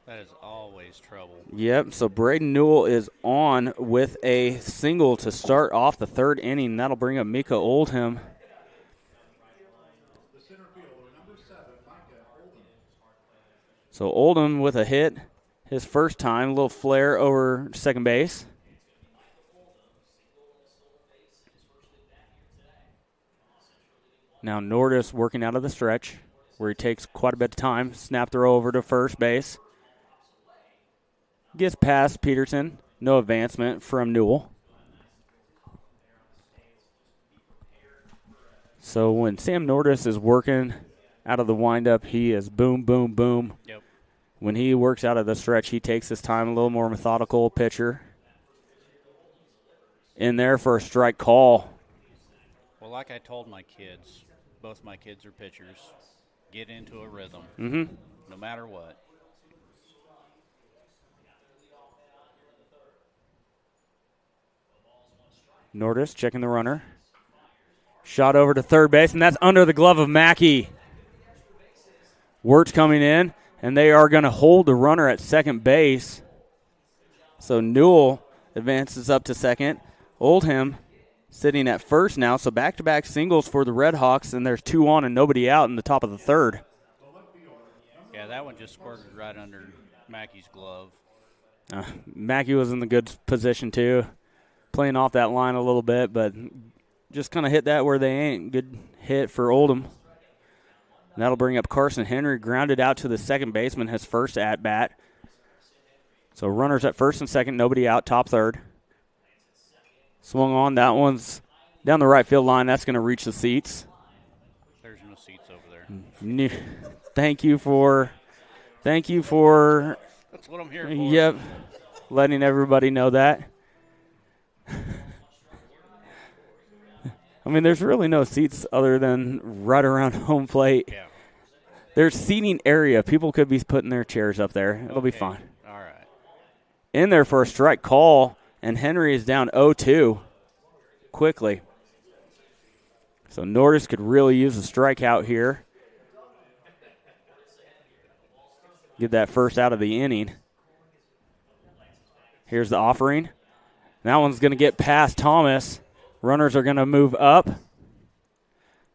That is always trouble. Yep, so Braden Newell is on with a single to start off the third inning. That'll bring up Mika Oldham. So Oldham with a hit. His first time, a little flare over second base. Now Nordis working out of the stretch where he takes quite a bit of time. Snap throw over to first base. Gets past Peterson. No advancement from Newell. So when Sam Nordis is working out of the windup, he is boom, boom, boom. Yep. When he works out of the stretch, he takes his time, a little more methodical pitcher. In there for a strike call. Well, like I told my kids, both my kids are pitchers, get into a rhythm, no matter what. Nordis checking the runner. Shot over to third base, and that's under the glove of Mackey. Wirtz coming in. And they are going to hold the runner at second base. So Newell advances up to second. Oldham sitting at first now. So back-to-back singles for the RedHawks, and there's 2 on and nobody out in the top of the third. Yeah, that one just squirted right under Mackey's glove. Mackey was in the good position too, playing off that line a little bit, but just kind of hit that where they ain't. Good hit for Oldham. That'll bring up Carson Henry, grounded out to the second baseman, his first at-bat. So runners at first and second, nobody out, top third. Swung on, that one's down the right field line. That's going to reach the seats. There's no seats over there. Thank you for. That's what I'm here for. Yep, letting everybody know that. I mean, there's really no seats other than right around home plate. Yeah. There's seating area. People could be putting their chairs up there. It'll be fine. All right. In there for a strike call, and Henry is down 0-2 quickly. So Nordis could really use a strikeout here. Get that first out of the inning. Here's the offering. That one's going to get past Thomas. Runners are going to move up.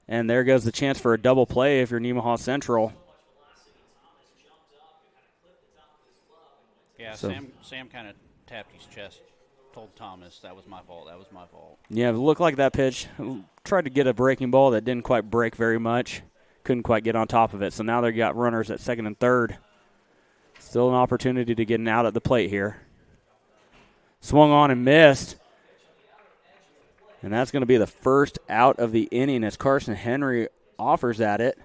And there goes the chance for a double play if you're Nemaha Central. Yeah, So- Sam kind of tapped his chest, told Thomas, that was my fault. Yeah, it looked like that pitch. Tried to get a breaking ball that didn't quite break very much. Couldn't quite get on top of it. So now they've got runners at second and third. Still an opportunity to get an out at the plate here. Swung on and missed. And that's going to be the first out of the inning as Carson Henry offers at it.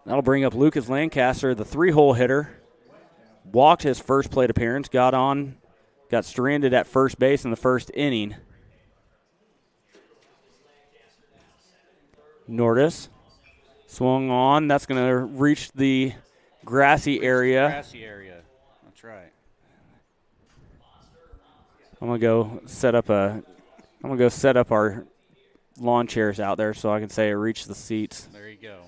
That'll bring up Lucas Lancaster, the 3-hole hitter. Walked his first plate appearance, got stranded at first base in the first inning. Nordis swung on. That's going to reach the grassy area. That's right. I'm gonna go set up our lawn chairs out there so I can say it reached the seats. There you go.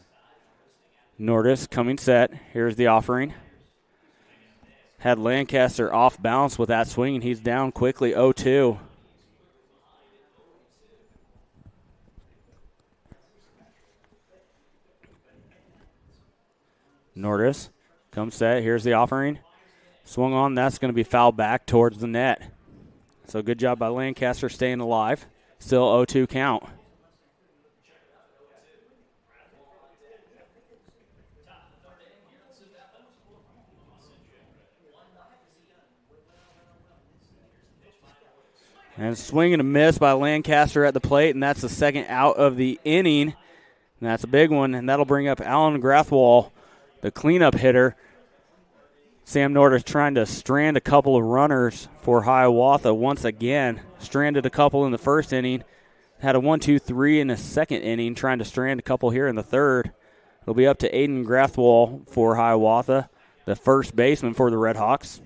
Nordis coming set. Here's the offering. Had Lancaster off balance with that swing, and he's down quickly 0-2. Nordis comes set. Here's the offering. Swung on. That's going to be fouled back towards the net. So good job by Lancaster staying alive. Still 0-2 count. And swing and a miss by Lancaster at the plate, and that's the second out of the inning. And that's a big one, and that'll bring up Alan Grathwall, the cleanup hitter. Sam Nordis trying to strand a couple of runners for Hiawatha once again. Stranded a couple in the first inning. Had a 1-2-3 in the second inning, trying to strand a couple here in the third. It'll be up to Aiden Grathwall for Hiawatha, the first baseman for the RedHawks.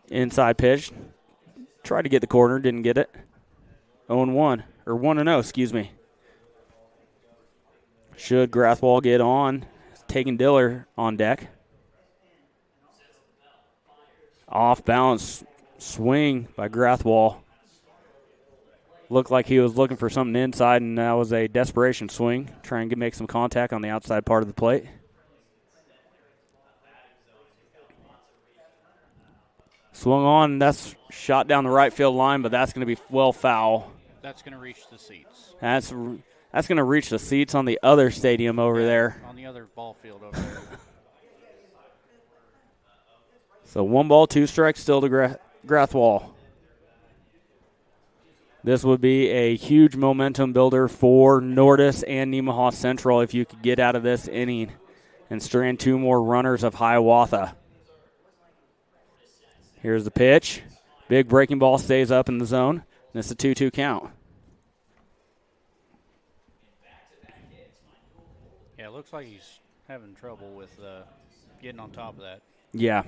Inside pitch. Tried to get the corner, didn't get it. 0-1, or 1-0, excuse me. Should Grathwall get on, taking Diller on deck. Off balance swing by Grathwall. Looked like he was looking for something inside, and that was a desperation swing, trying to make some contact on the outside part of the plate. Swung on, that's shot down the right field line, but that's going to be well foul. That's going to reach the seats. That's going to reach the seats on the other stadium over there. On the other ball field over there. So 1 ball, 2 strikes still to Grathwall. This would be a huge momentum builder for Nordis and Nemaha Central if you could get out of this inning and strand 2 more runners of Hiawatha. Here's the pitch. Big breaking ball stays up in the zone. And it's a 2-2 count. Yeah, it looks like he's having trouble with getting on top of that. Yeah.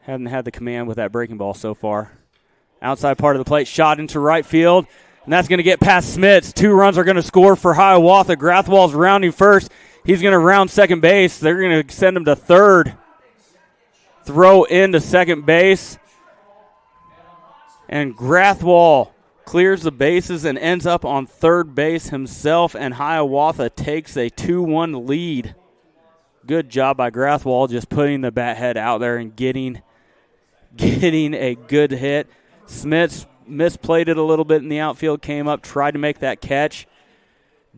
Hadn't had the command with that breaking ball so far. Outside part of the plate, shot into right field. And that's going to get past Smits. 2 runs are going to score for Hiawatha. Grathwall's rounding first. He's going to round second base. They're going to send him to third. Throw into second base. And Grathwall clears the bases and ends up on third base himself, and Hiawatha takes a 2-1 lead. Good job by Grathwall just putting the bat head out there and getting a good hit. Smits misplayed it a little bit in the outfield, came up, tried to make that catch,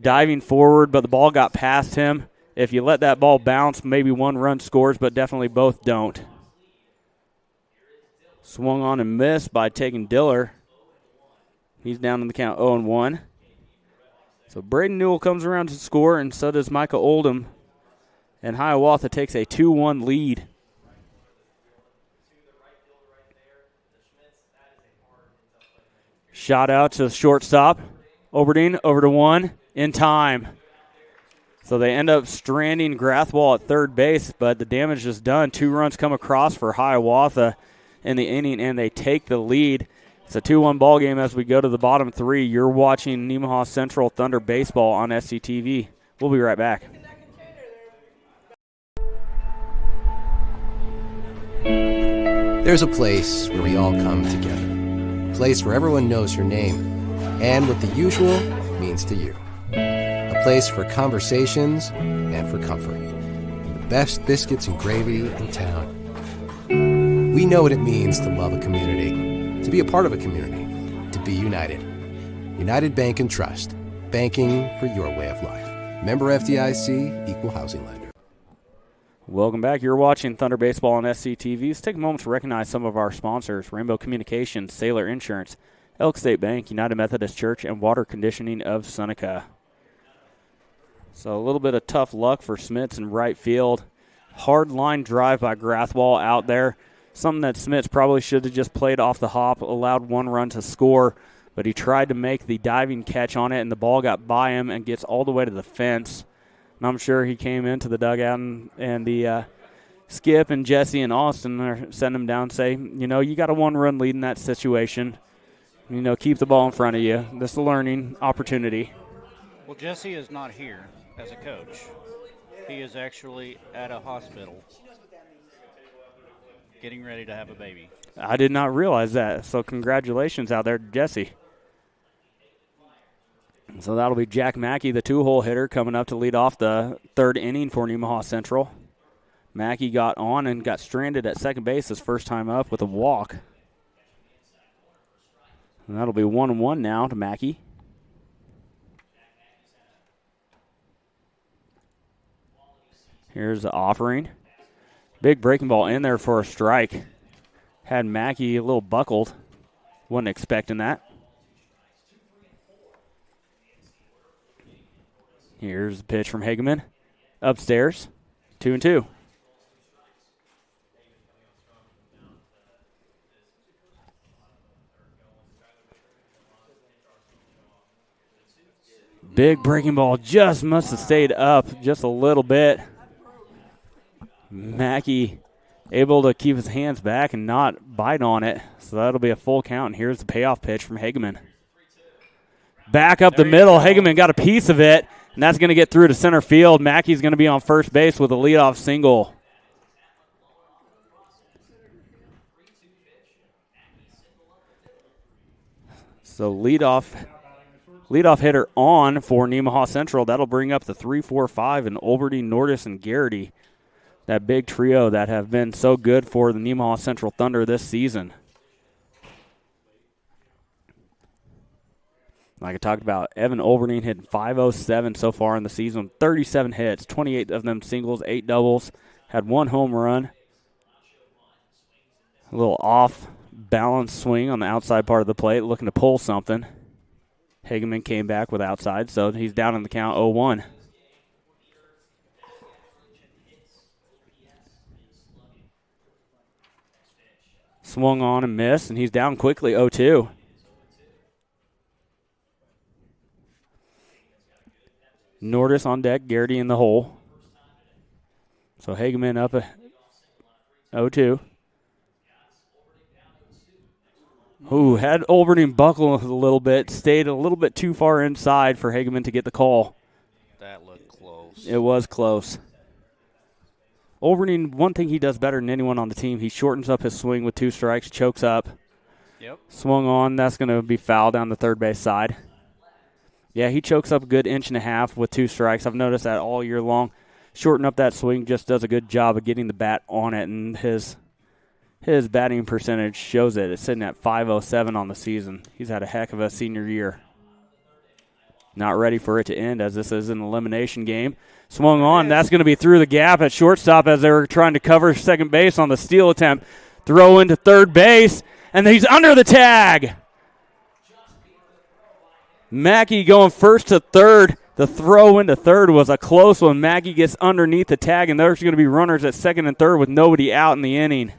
diving forward, but the ball got past him. If you let that ball bounce, maybe 1 run scores, but definitely both don't. Swung on and missed by taking Diller. He's down in the count 0-1. So Braden Newell comes around to score, and so does Micah Oldham. And Hiawatha takes a 2-1 lead. Shot out to the shortstop. Oberdine over to 1 in time. So they end up stranding Grathwall at third base, but the damage is done. 2 runs come across for Hiawatha in the inning, and they take the lead. It's a 2-1 ball game as we go to the bottom 3. You're watching Nemaha Central Thunder Baseball on SCTV. We'll be right back. There's a place where we all come together. A place where everyone knows your name and what the usual means to you. A place for conversations and for comfort. And the best biscuits and gravy in town. We know what it means to love a community, to be a part of a community, to be united. United Bank and Trust. Banking for your way of life. Member FDIC, Equal Housing Lender. Welcome back. You're watching Thunder Baseball on SCTV. Let's take a moment to recognize some of our sponsors: Rainbow Communications, Sailor Insurance, Elk State Bank, United Methodist Church, and Water Conditioning of Seneca. So a little bit of tough luck for Smits in right field. Hard line drive by Grathwall out there. Something that Smits probably should have just played off the hop, allowed 1 run to score, but he tried to make the diving catch on it, and the ball got by him and gets all the way to the fence. And I'm sure he came into the dugout, and the Skip and Jesse and Austin are sending him down and say, you got a 1-run lead in that situation. Keep the ball in front of you. This is a learning opportunity. Well, Jesse is not here as a coach. He is actually at a hospital getting ready to have a baby. I did not realize that, so congratulations out there to Jesse. So that'll be Jack Mackey, the 2-hole hitter, coming up to lead off the 3rd inning for Nemaha Central. Mackey got on and got stranded at second base his first time up with a walk. And that'll be 1-1 now to Mackey. Here's the offering. Big breaking ball in there for a strike. Had Mackey a little buckled. Wasn't expecting that. Here's the pitch from Hageman. Upstairs, 2-2. Big breaking ball just must have stayed up just a little bit. Mackey able to keep his hands back and not bite on it. So that'll be a full count. And here's the payoff pitch from Hageman. Back up the middle. Hageman got a piece of it, and that's going to get through to center field. Mackey's going to be on first base with a leadoff single. So leadoff hitter on for Nemaha Central. That'll bring up the 3-4-5 in Olberty, Nordis, and Garrity. That big trio that have been so good for the Nemaha Central Thunder this season. Like I talked about, Evan Olberty hit .507 so far in the season. 37 hits, 28 of them singles, 8 doubles. Had 1 home run. A little off-balance swing on the outside part of the plate, looking to pull something. Hageman came back with outside, so he's down in the count 0-1. Swung on and missed, and he's down quickly 0-2. Nordis on deck, Garrity in the hole. So Hageman up a 0-2. Ooh, had Olberty buckle a little bit, stayed a little bit too far inside for Hageman to get the call. That looked close. It was close. Olberty, one thing he does better than anyone on the team, he shortens up his swing with 2 strikes, chokes up. Yep. Swung on, that's going to be foul down the third base side. Yeah, he chokes up a good 1.5 inches with 2 strikes. I've noticed that all year long. Shorten up that swing, just does a good job of getting the bat on it, and his batting percentage shows it. It's sitting at .507 on the season. He's had a heck of a senior year. Not ready for it to end as this is an elimination game. Swung on. That's going to be through the gap at shortstop as they were trying to cover second base on the steal attempt. Throw into third base, and he's under the tag. Mackey going first to third. The throw into third was a close one. Mackey gets underneath the tag, and there's going to be runners at second and third with nobody out in the inning.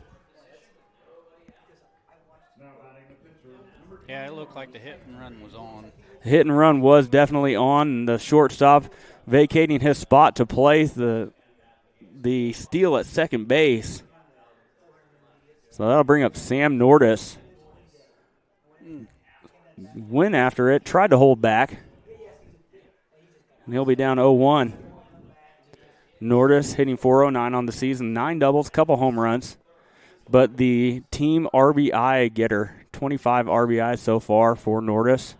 Yeah, it looked like the hit and run was on. Hit and run was definitely on, and the shortstop vacating his spot to place the steal at second base. So that'll bring up Sam Nordis. Went after it, tried to hold back. And he'll be down 0-1. Nordis hitting .409 on the season, 9 doubles, couple home runs. But the team RBI getter, 25 RBIs so far for Nordis.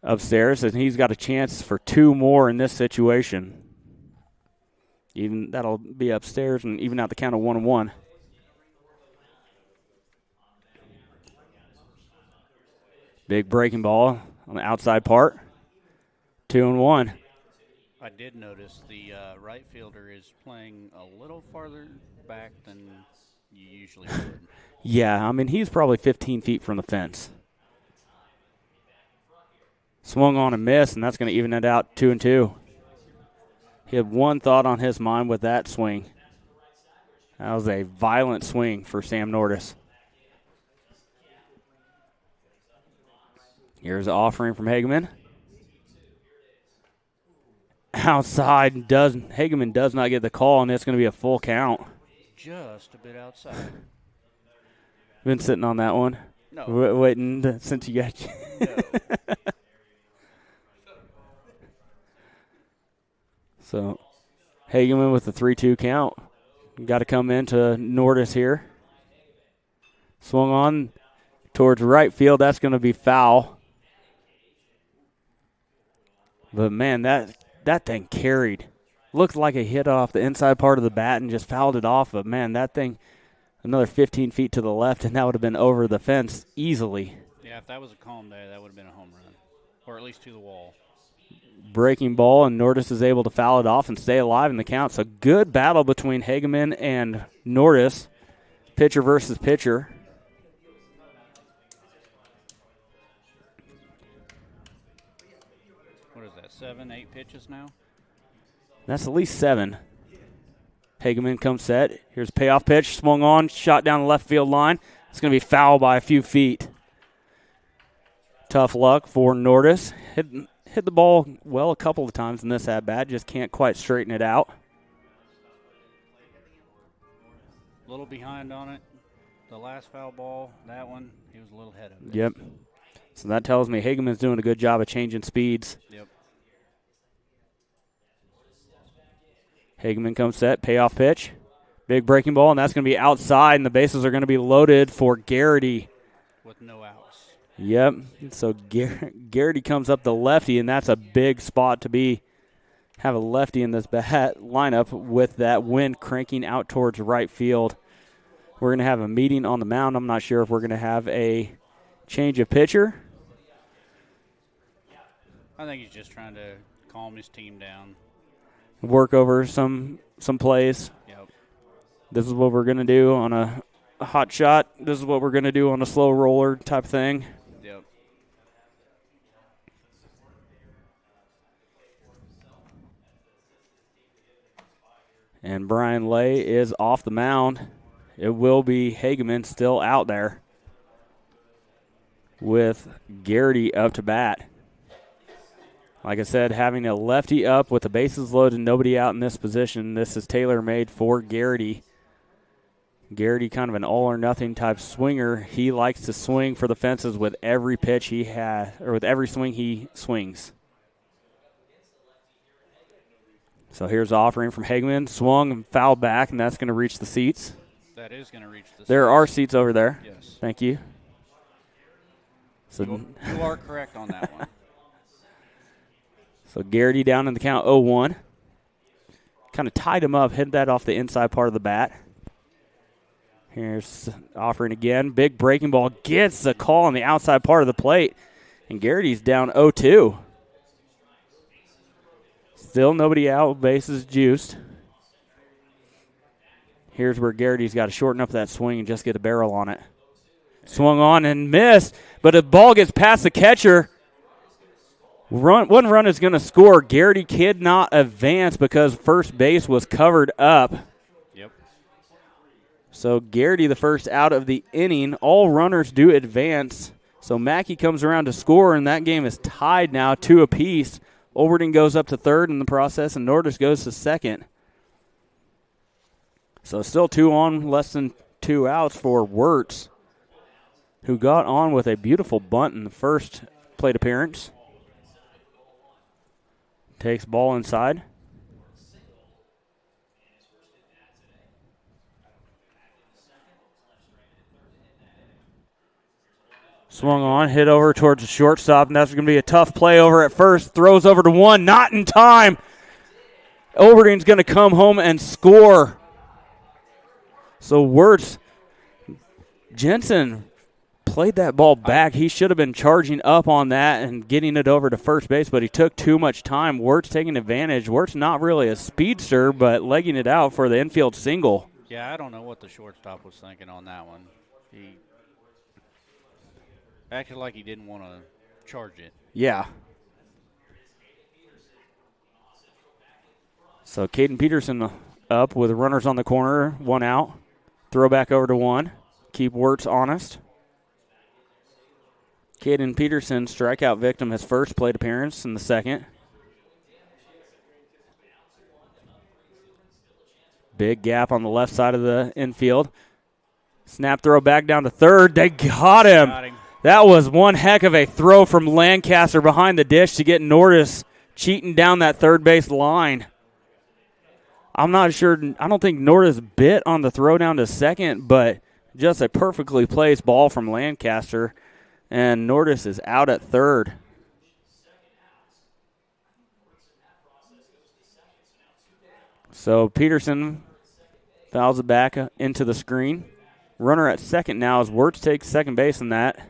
Upstairs, and he's got a chance for 2 more in this situation. Even that'll be upstairs and even out the count of 1-1. Big breaking ball on the outside part. 2-1. I did notice the right fielder is playing a little farther back than you usually would. Yeah, I mean, he's probably 15 feet from the fence. Swung on and missed, and that's going to even it out 2-2. He had one thought on his mind with that swing. That was a violent swing for Sam Nordis. Here's the offering from Hageman. Outside, Hageman does not get the call, and it's going to be a full count. Just a bit outside. Been sitting on that one. No. Waiting since you got No. So, Hageman with the 3-2 count. Got to come into Nordis here. Swung on towards right field. That's going to be foul. But, man, that thing carried. Looked like it hit off the inside part of the bat and just fouled it off. But, man, that thing, another 15 feet to the left, and that would have been over the fence easily. Yeah, if that was a calm day, that would have been a home run. Or at least to the wall. breaking ball, and Nordis is able to foul it off and stay alive in the count. So good battle between Hageman and Nordis, pitcher versus pitcher. What is that, 7, 8 pitches now? That's at least 7. Hageman comes set. Here's a payoff pitch, swung on, shot down the left field line. It's going to be foul by a few feet. Tough luck for Nordis. Hit the ball well a couple of times in this at-bat, just can't quite straighten it out. A little behind on it. The last foul ball, that one, he was a little ahead of it. Yep. So that tells me Hageman's doing a good job of changing speeds. Yep. Hageman comes set, payoff pitch. Big breaking ball, and that's going to be outside, and the bases are going to be loaded for Garrity. With no outs. Yep. So Garrity comes up the lefty, and that's a big spot to have a lefty in this bat lineup with that wind cranking out towards right field. We're going to have a meeting on the mound. I'm not sure if we're going to have a change of pitcher. I think he's just trying to calm his team down. Work over some plays. Yep. This is what we're going to do on a hot shot. This is what we're going to do on a slow roller type thing. Yep. And Brian Lay is off the mound. It will be Hageman still out there with Garrity up to bat. Like I said, having a lefty up with the bases loaded and nobody out in this position, this is tailor-made for Garrity. Garrity, kind of an all-or-nothing type swinger. He likes to swing for the fences with every pitch he has, or with every swing he swings. So here's the offering from Hageman. Swung and fouled back, and that's going to reach the seats. That is going to reach the seats. There are seats over there. Yes. Thank you. So you are correct on that one. So Garrity down in the count 0-1. Kind of tied him up, hit that off the inside part of the bat. Here's offering again. Big breaking ball gets the call on the outside part of the plate. And Garrity's down 0-2. Still nobody out, bases juiced. Here's where Garrity's got to shorten up that swing and just get a barrel on it. Swung on and missed, but the ball gets past the catcher. One run is going to score. Garrity could not advance because first base was covered up. Yep. So Garrity, the first out of the inning. All runners do advance. So Mackey comes around to score, and that game is tied now 2 apiece. Overton goes up to third in the process, and Nordis goes to second. So still 2 on, less than 2 outs for Wirtz, who got on with a beautiful bunt in the first plate appearance. Takes ball inside. Swung on, hit over towards the shortstop, and that's going to be a tough play over at first. Throws over to one, not in time. Overton's going to come home and score. So Wirtz, Jensen played that ball back. He should have been charging up on that and getting it over to first base, but he took too much time. Wirtz taking advantage. Wirtz not really a speedster, but legging it out for the infield single. Yeah, I don't know what the shortstop was thinking on that one. He acted like he didn't want to charge it. Yeah. So Caden Peterson up with runners on the corner, 1 out. Throw back over to 1. Keep Wirtz honest. Caden Peterson, strikeout victim, his first plate appearance in the second. Big gap on the left side of the infield. Snap throw back down to third. They got him. That was one heck of a throw from Lancaster behind the dish to get Nordis cheating down that third base line. I'm not sure. I don't think Nordis bit on the throw down to second, but just a perfectly placed ball from Lancaster. And Nordis is out at third. So Peterson fouls it back into the screen. Runner at second now as Wirtz takes second base in that.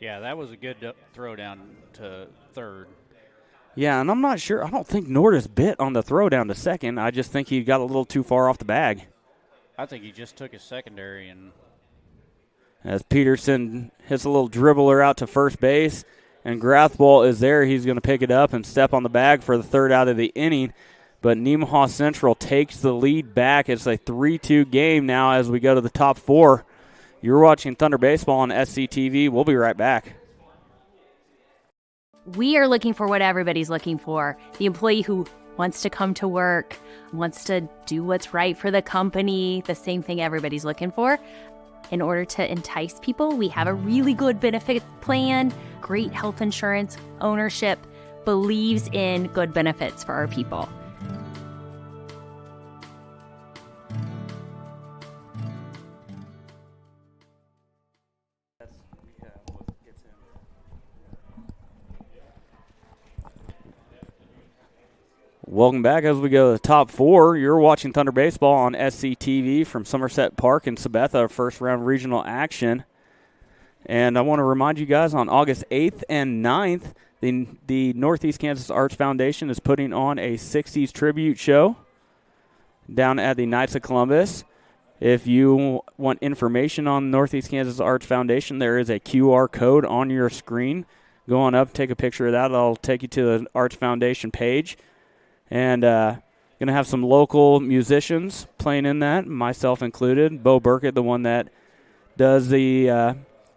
Yeah, that was a good throw down to third. Yeah, and I'm not sure. I don't think Nordis bit on the throw down to second. I just think he got a little too far off the bag. I think he just took his secondary and. As Peterson hits a little dribbler out to first base, and Grathball is there. He's going to pick it up and step on the bag for the third out of the inning. But Nemaha Central takes the lead back. It's a 3-2 game now as we go to the top four. You're watching Thunder Baseball on SCTV. We'll be right back. We are looking for what everybody's looking for. The employee who wants to come to work, wants to do what's right for the company, the same thing everybody's looking for. In order to entice people, we have a really good benefit plan, great health insurance, ownership, believes in good benefits for our people. Welcome back as we go to the top four. You're watching Thunder Baseball on SCTV from Somerset Park in Sabetha, first round regional action. And I want to remind you guys on August 8th and 9th, the Northeast Kansas Arts Foundation is putting on a 60s tribute show down at the Knights of Columbus. If you want information on Northeast Kansas Arts Foundation, there is a QR code on your screen. Go on up, take a picture of that. It'll take you to the Arts Foundation page. And going to have some local musicians playing in that, myself included. Bo Burkett, the one that does the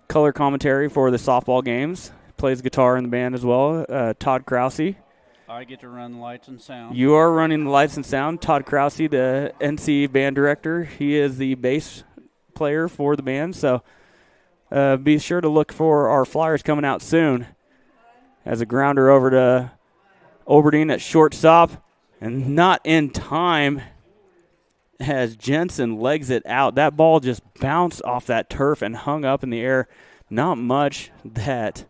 color commentary for the softball games, plays guitar in the band as well. Todd Krause. I get to run lights and sound. You are running the lights and sound. Todd Krause, the NC band director, he is the bass player for the band. So be sure to look for our flyers coming out soon. As a grounder over to Oberdeen at shortstop, and not in time as Jensen legs it out. That ball just bounced off that turf and hung up in the air. Not much that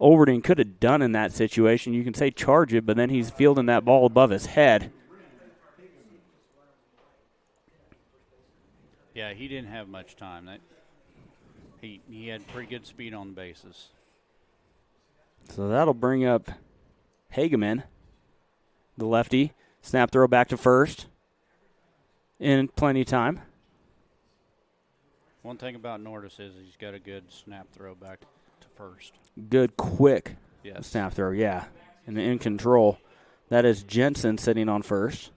Oberdeen could have done in that situation. You can say charge it, but then he's fielding that ball above his head. Yeah, he didn't have much time. He had pretty good speed on the bases. So that'll bring up Hageman, the lefty. Snap throw back to first in plenty of time. One thing about Nordis is he's got a good snap throw back to first. Good, quick Yes. snap throw, yeah. And in control. That is Jensen sitting on first.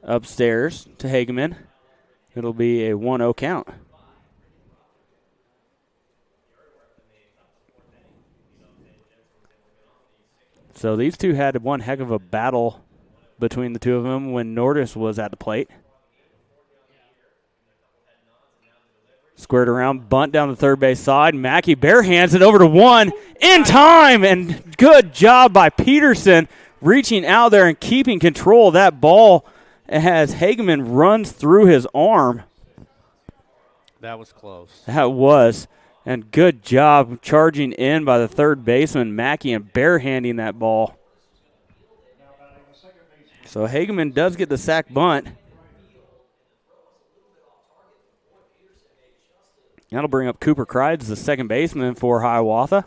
Upstairs to Hageman. It'll be a 1-0 count. So these two had one heck of a battle between the two of them when Nordis was at the plate. Squared around, bunt down the third base side. Mackey barehands it over to one in time, and good job by Peterson reaching out there and keeping control of that ball as Hageman runs through his arm. That was close. That was. And good job charging in by the third baseman, Mackey, and barehanding that ball. So Hageman does get the sack bunt. That'll bring up Cooper Crides, the second baseman for Hiawatha.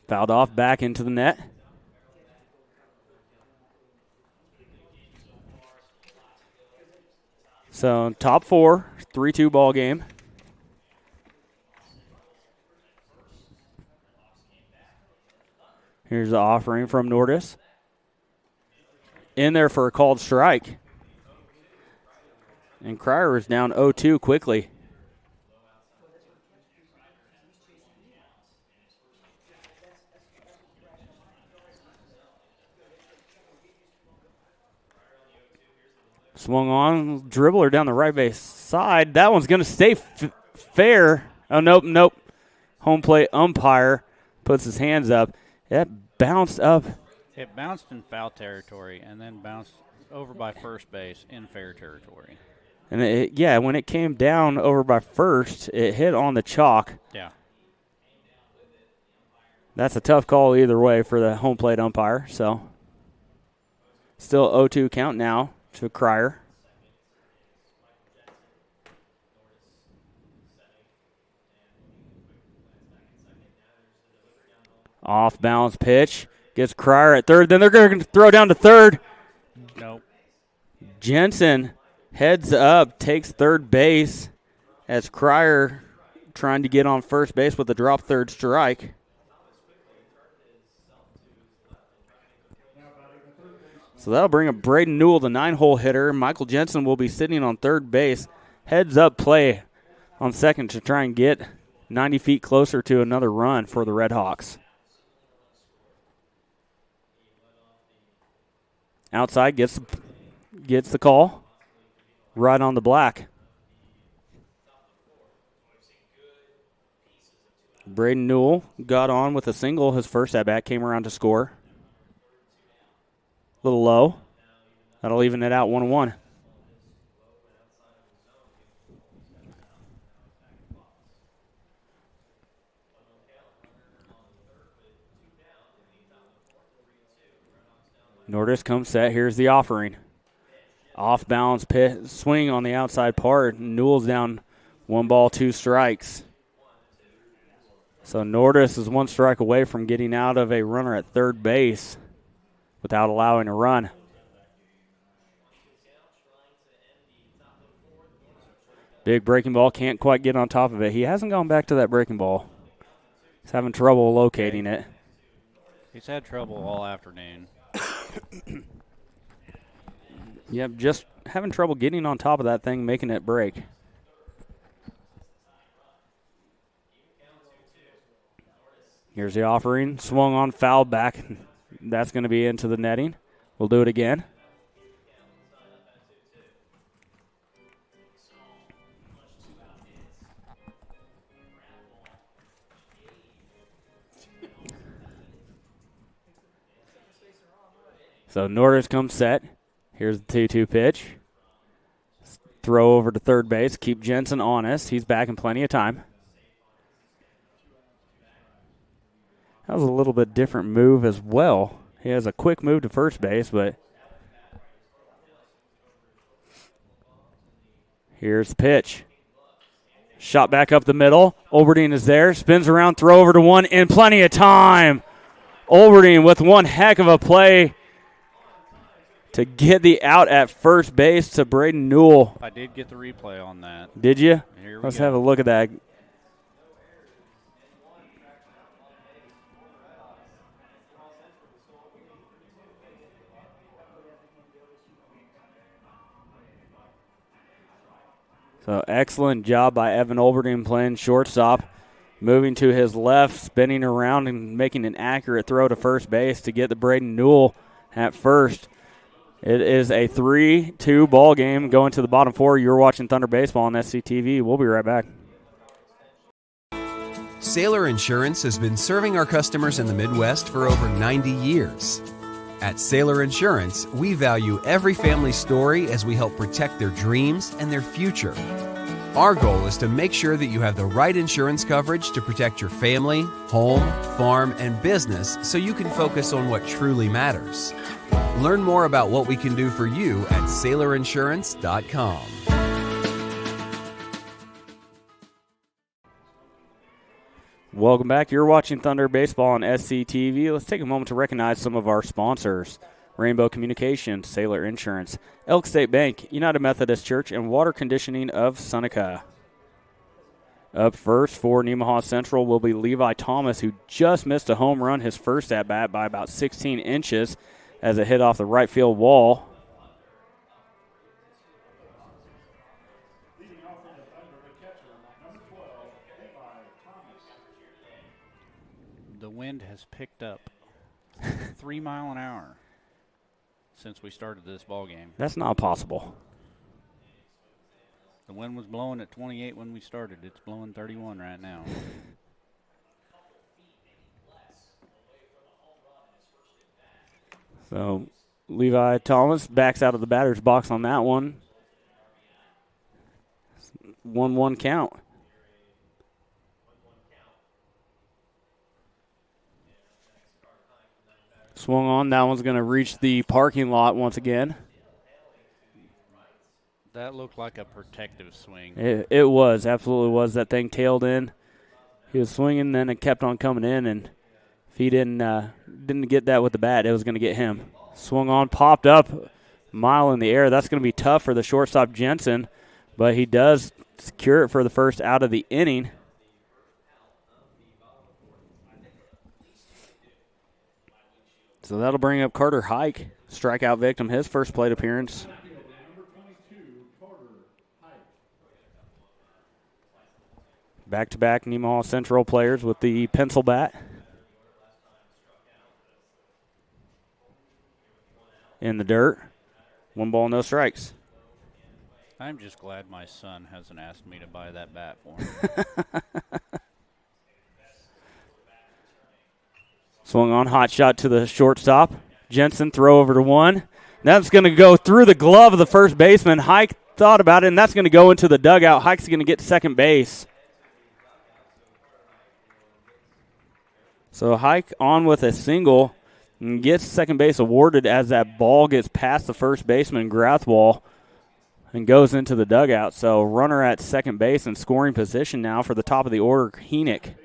Fouled off back into the net. So top four, 3-2 ball game. Here's the offering from Nordis. In there for a called strike. And Cryer is down 0-2 quickly. Swung on, dribbler down the right base side. That one's going to stay fair. Oh, nope. Home plate umpire puts his hands up. That bounced up. It bounced in foul territory and then bounced over by first base in fair territory. And when it came down over by first, it hit on the chalk. Yeah. That's a tough call either way for the home plate umpire. So Still 0-2 count now to Cryer. Off balance pitch. Gets Cryer at third. Then they're going to throw down to third. Nope. Jensen heads up, takes third base as Cryer trying to get on first base with a drop third strike. So that'll bring up Braden Newell, the 9-hole hitter. Michael Jensen will be sitting on third base. Heads up play on second to try and get 90 feet closer to another run for the RedHawks. Outside gets the call. Right on the black. Braden Newell got on with a single. His first at-bat came around to score. A little low. That'll even it out 1-1. Nordis comes set. Here's the offering. Off balance pit swing on the outside part. Newell's down 1 ball, 2 strikes. So Nordis is 1 strike away from getting out of a runner at third base without allowing a run. Big breaking ball, can't quite get on top of it. He hasn't gone back to that breaking ball. He's having trouble locating it. He's had trouble all afternoon. Yep, just having trouble getting on top of that thing, making it break. Here's the offering. Swung on, foul back. That's going to be into the netting. We'll do it again. So Nordis comes set. Here's the 2-2 pitch. Throw over to third base. Keep Jensen honest. He's back in plenty of time. That was a little bit different move as well. He has a quick move to first base, but here's the pitch. Shot back up the middle. Olberding is there. Spins around, throw over to one in plenty of time. Olberding with one heck of a play to get the out at first base to Braden Newell. I did get the replay on that. Did you? Here we Let's go. have a look at that. So excellent job by Evan Olberding playing shortstop, moving to his left, spinning around and making an accurate throw to first base to get the Braden Newell at first. It is a 3-2 ball game going to the bottom 4. You're watching Thunder Baseball on SCTV. We'll be right back. Sailor Insurance has been serving our customers in the Midwest for over 90 years. At Sailor Insurance, we value every family story as we help protect their dreams and their future. Our goal is to make sure that you have the right insurance coverage to protect your family, home, farm, and business so you can focus on what truly matters. Learn more about what we can do for you at SailorInsurance.com. Welcome back. You're watching Thunder Baseball on SCTV. Let's take a moment to recognize some of our sponsors. Rainbow Communications, Sailor Insurance, Elk State Bank, United Methodist Church, and Water Conditioning of Seneca. Up first for Nemaha Central will be Levi Thomas, who just missed a home run, his first at-bat by about 16 inches as it hit off the right field wall. The wind has picked up 3 miles an hour since we started this ball game. That's not possible. The wind was blowing at 28 when we started. It's blowing 31 right now. So Levi Thomas backs out of the batter's box on that one. 1-1 count. Swung on. That one's going to reach the parking lot once again. That looked like a protective swing. It was. Absolutely was. That thing tailed in. He was swinging, then it kept on coming in, and if he didn't get that with the bat, it was going to get him. Swung on, popped up, mile in the air. That's going to be tough for the shortstop Jensen, but he does secure it for the first out of the inning. So that'll bring up Carter Hike, strikeout victim, his first plate appearance. Back-to-back Nemaha Central players with the pencil bat. In the dirt. 1 ball, no strikes. I'm just glad my son hasn't asked me to buy that bat for him. Swung on, hot shot to the shortstop. Jensen, throw over to 1. That's going to go through the glove of the first baseman. Hike thought about it, and that's going to go into the dugout. Hike's going to get second base. So Hike on with a single and gets second base awarded as that ball gets past the first baseman, Grathwall, and goes into the dugout. So runner at second base in scoring position now for the top of the order, Heenick.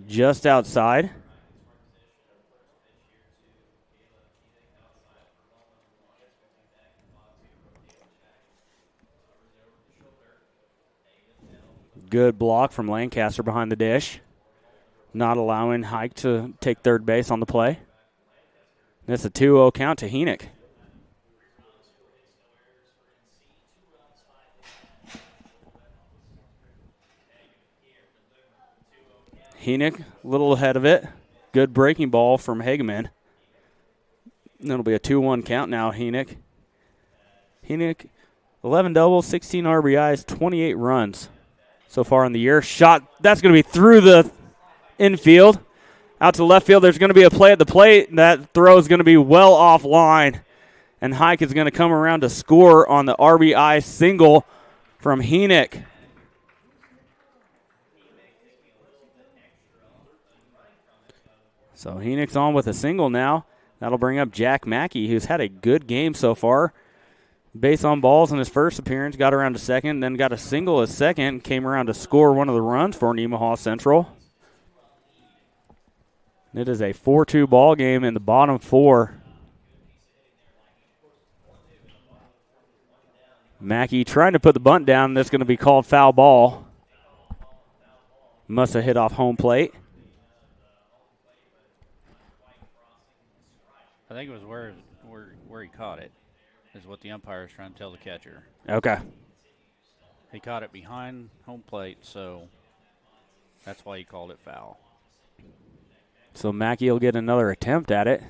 Just outside. Good block from Lancaster behind the dish. Not allowing Hike to take third base on the play. That's a 2-0 count to Heenick. Heenick, a little ahead of it. Good breaking ball from Hageman. That'll be a 2-1 count now, Heenick. Heenick, 11 doubles, 16 RBIs, 28 runs so far in the year. Shot, that's going to be through the infield. Out to left field, there's going to be a play at the plate. That throw is going to be well offline. And Hike is going to come around to score on the RBI single from Heenick. So Heenick's on with a single now. That'll bring up Jack Mackey, who's had a good game so far. Base on balls in his first appearance, got around to second, then got a single at second, came around to score one of the runs for Nemaha Central. It is a 4-2 ball game in the bottom 4. Mackey trying to put the bunt down. That's going to be called foul ball. Must have hit off home plate. I think it was where he caught it, is what the umpire is trying to tell the catcher. Okay. He caught it behind home plate, so that's why he called it foul. So Mackey will get another attempt at it.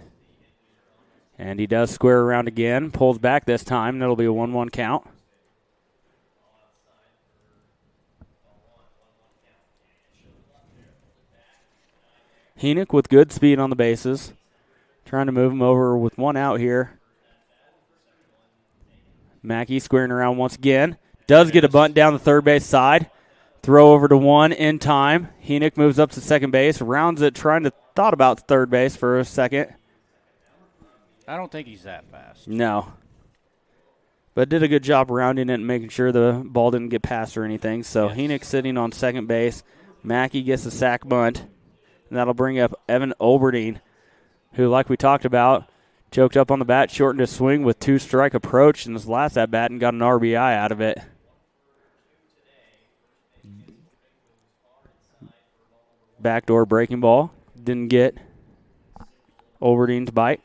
And he does square around again, pulls back this time, and it'll be a 1-1 count. Heenick with good speed on the bases. Trying to move him over with one out here. Mackey squaring around once again. Does get a bunt down the third base side. Throw over to 1 in time. Heenick moves up to second base. Rounds it, trying to thought about third base for a second. I don't think he's that fast. No. But did a good job rounding it and making sure the ball didn't get past or anything. So yes. Heenick sitting on second base. Mackey gets a sac bunt. And that'll bring up Evan Oberdine, who, like we talked about, choked up on the bat, shortened his swing with 2-strike approach in his last at-bat and got an RBI out of it. Backdoor breaking ball. Didn't get Oberdine's bite.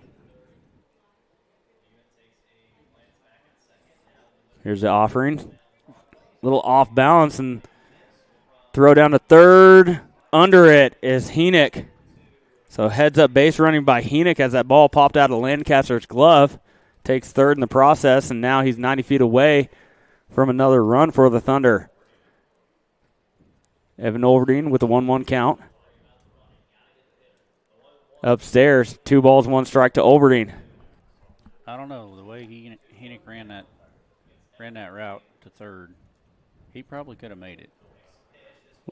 Here's the offering. Little off balance and throw down to third. Under it is Heenick. So heads up base running by Heenick as that ball popped out of Lancaster's glove. Takes third in the process, and now he's 90 feet away from another run for the Thunder. Evan Overdine with a 1-1 count. Upstairs, 2 balls, 1 strike to Olberding. I don't know, the way Hennick ran that route to third, he probably could have made it.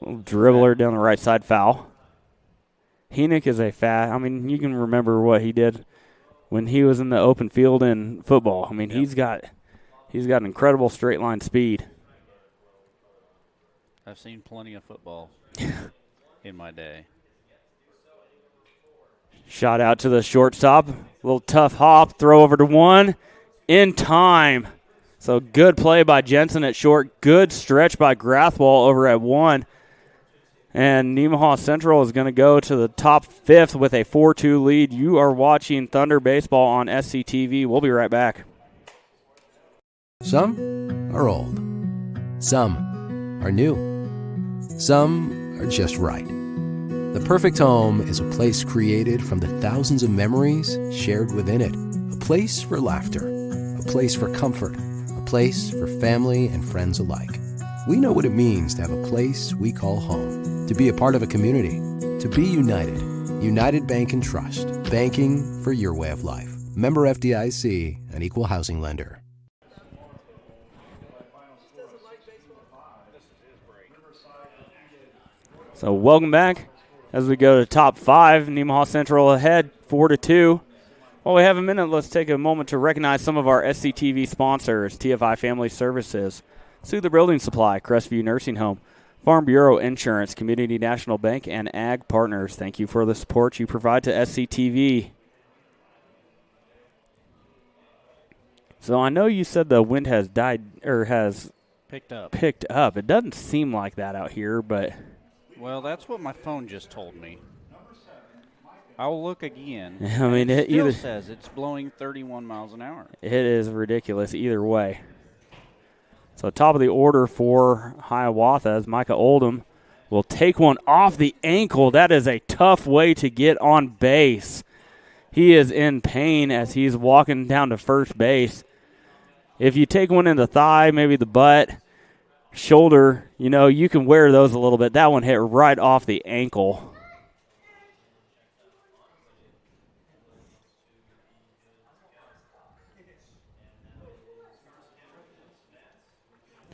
Little dribbler down the right side, foul. Hennick is you can remember what he did when he was in the open field in football. I mean, Yep. he's got incredible straight line speed. I've seen plenty of football in my day. Shot out to the shortstop. Little tough hop, throw over to 1 in time. So good play by Jensen at short. Good stretch by Grathwall over at 1. And Nemaha Central is going to go to the top 5th with a 4-2 lead. You are watching Thunder Baseball on SCTV. We'll be right back. Some are old. Some are new. Some are just right. The perfect home is a place created from the thousands of memories shared within it. A place for laughter. A place for comfort. A place for family and friends alike. We know what it means to have a place we call home. To be a part of a community. To be united. United Bank and Trust. Banking for your way of life. Member FDIC, an equal housing lender. So welcome back as we go to top 5. Nemaha Central ahead 4-2. While we have a minute, let's take a moment to recognize some of our SCTV sponsors: TFI Family Services, Soother Building Supply, Crestview Nursing Home, Farm Bureau Insurance, Community National Bank, and Ag Partners. Thank you for the support you provide to SCTV. So I know you said the wind has Picked up. It doesn't seem like that out here, but Well, that's what my phone just told me. I'll look again. I mean, it still either says it's blowing 31 miles an hour. it is ridiculous either way. So top of the order for Hiawatha as Micah Oldham will take one off the ankle. That is a tough way to get on base. He is in pain as he's walking down to first base. If you take one in the thigh, maybe the butt, shoulder, you can wear those a little bit. That one hit right off the ankle.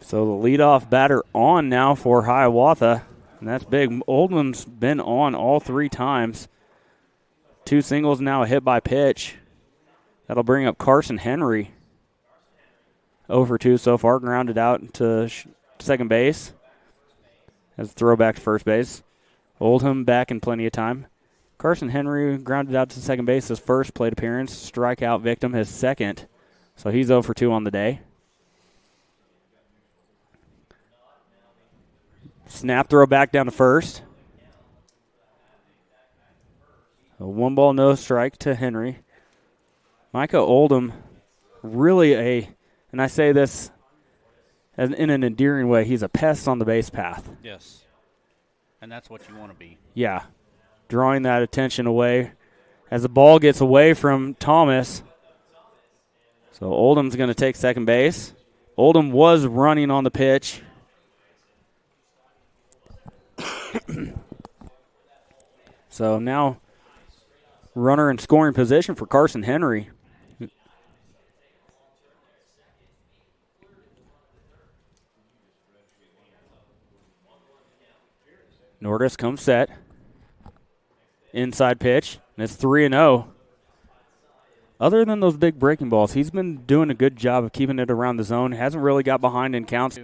So the leadoff batter on now for Hiawatha, and that's big. Oldham's been on all 3 times. 2 singles, now a hit by pitch. That'll bring up Carson Henry. 0 for 2 so far, grounded out to second base. As a throwback to first base. Oldham back in plenty of time. Carson Henry grounded out to second base, his first plate appearance. Strikeout victim, his second. So he's 0 for 2 on the day. Snap throw back down to first. A 1 ball, no strike to Henry. Micah Oldham, really and I say this in an endearing way, he's a pest on the base path. Yes. And that's what you want to be. Yeah. Drawing that attention away as the ball gets away from Thomas. So Oldham's going to take second base. Oldham was running on the pitch. So now runner in scoring position for Carson Henry. Nordis comes set. Inside pitch, and it's 3-0. Other than those big breaking balls, he's been doing a good job of keeping it around the zone. Hasn't really got behind in counts.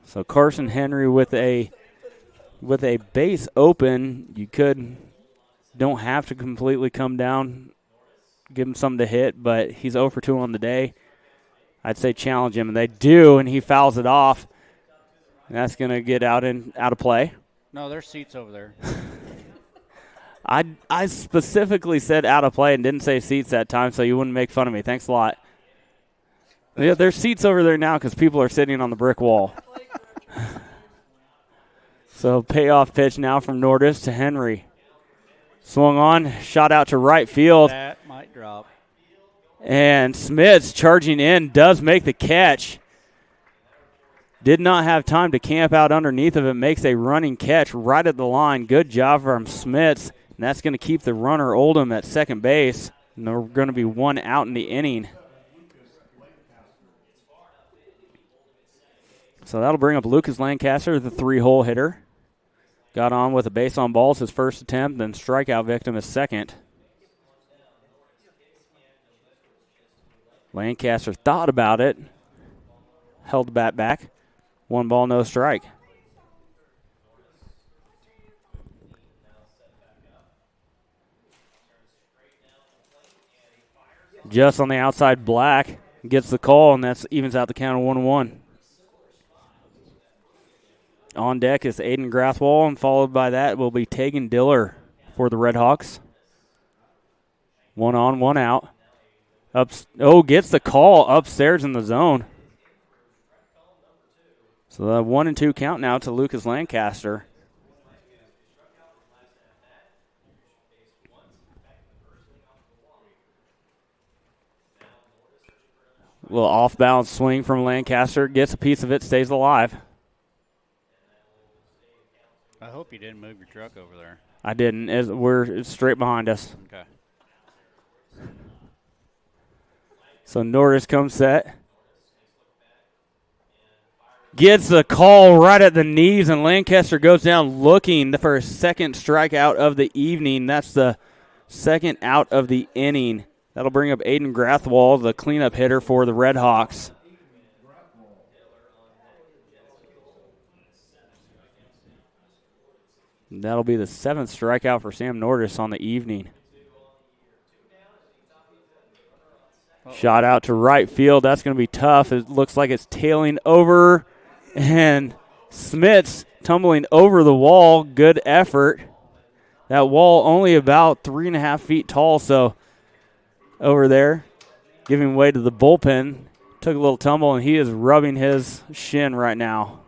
So Carson Henry with a base open, don't have to completely come down, give him something to hit, but he's 0 for 2 on the day. I'd say challenge him, and they do, and he fouls it off. And that's going to get out of play. No, there's seats over there. I specifically said out of play and didn't say seats that time, so you wouldn't make fun of me. Thanks a lot. Yeah, there's seats over there now because people are sitting on the brick wall. So payoff pitch now from Nordis to Henry. Swung on, shot out to right field. That might drop. And Smits charging in, does make the catch. Did not have time to camp out underneath of it. Makes a running catch right at the line. Good job from Smits. And that's going to keep the runner Oldham at second base. And they're going to be one out in the inning. So that'll bring up Lucas Lancaster, the 3-hole hitter. Got on with a base on balls his first attempt, then strikeout victim his second. Lancaster thought about it. Held the bat back. 1 ball, no strike. Just on the outside, Black gets the call, and that evens out the count of 1-1. On deck is Aiden Grathwall, and followed by that will be Tegan Diller for the RedHawks. 1 on, 1 out. Gets the call upstairs in the zone. So the 1-2 count now to Lucas Lancaster. A little off-balance swing from Lancaster. Gets a piece of it, stays alive. I hope you didn't move your truck over there. I didn't. It's straight behind us. Okay. So Norris comes set. Gets the call right at the knees, and Lancaster goes down looking for his second strikeout of the evening. That's the second out of the inning. That'll bring up Aiden Grathwall, the cleanup hitter for the RedHawks. That'll be the 7th strikeout for Sam Nordis on the evening. Shot out to right field. That's going to be tough. It looks like it's tailing over, and Smits tumbling over the wall. Good effort. That wall only about 3.5 feet tall, so over there, giving way to the bullpen. Took a little tumble, and he is rubbing his shin right now.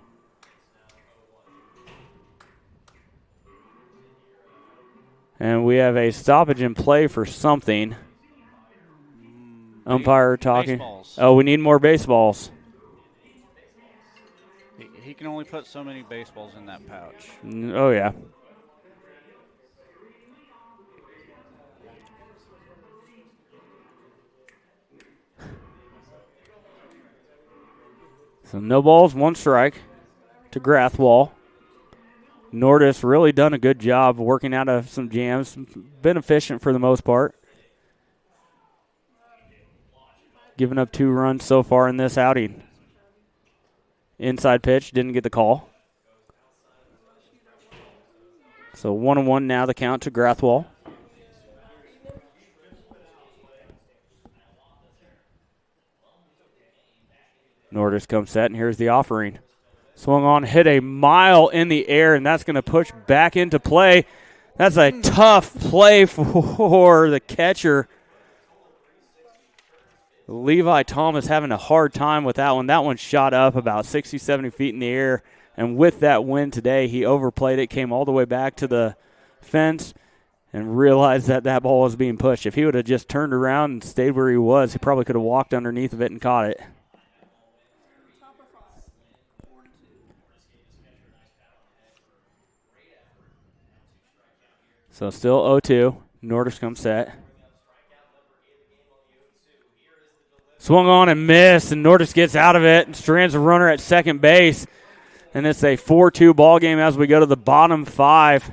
And we have a stoppage in play for something. Umpire talking. Baseballs. Oh, we need more baseballs. He can only put so many baseballs in that pouch. Oh, yeah. So no balls, 1 strike to Grathwall. Nordis really done a good job working out of some jams. Been efficient for the most part. Giving up 2 runs so far in this outing. Inside pitch, didn't get the call. So 1-1 now the count to Grathwall. Nordis comes set, and here's the offering. Swung on, hit a mile in the air, and that's going to push back into play. That's a tough play for the catcher. Levi Thomas having a hard time with that one. That one shot up about 60, 70 feet in the air. And with that win today, he overplayed it, came all the way back to the fence, and realized that that ball was being pushed. If he would have just turned around and stayed where he was, he probably could have walked underneath of it and caught it. So still 0-2. Nordis comes set. Swung on and missed, and Nordis gets out of it and strands a runner at second base. And it's a 4-2 ball game as we go to the bottom 5.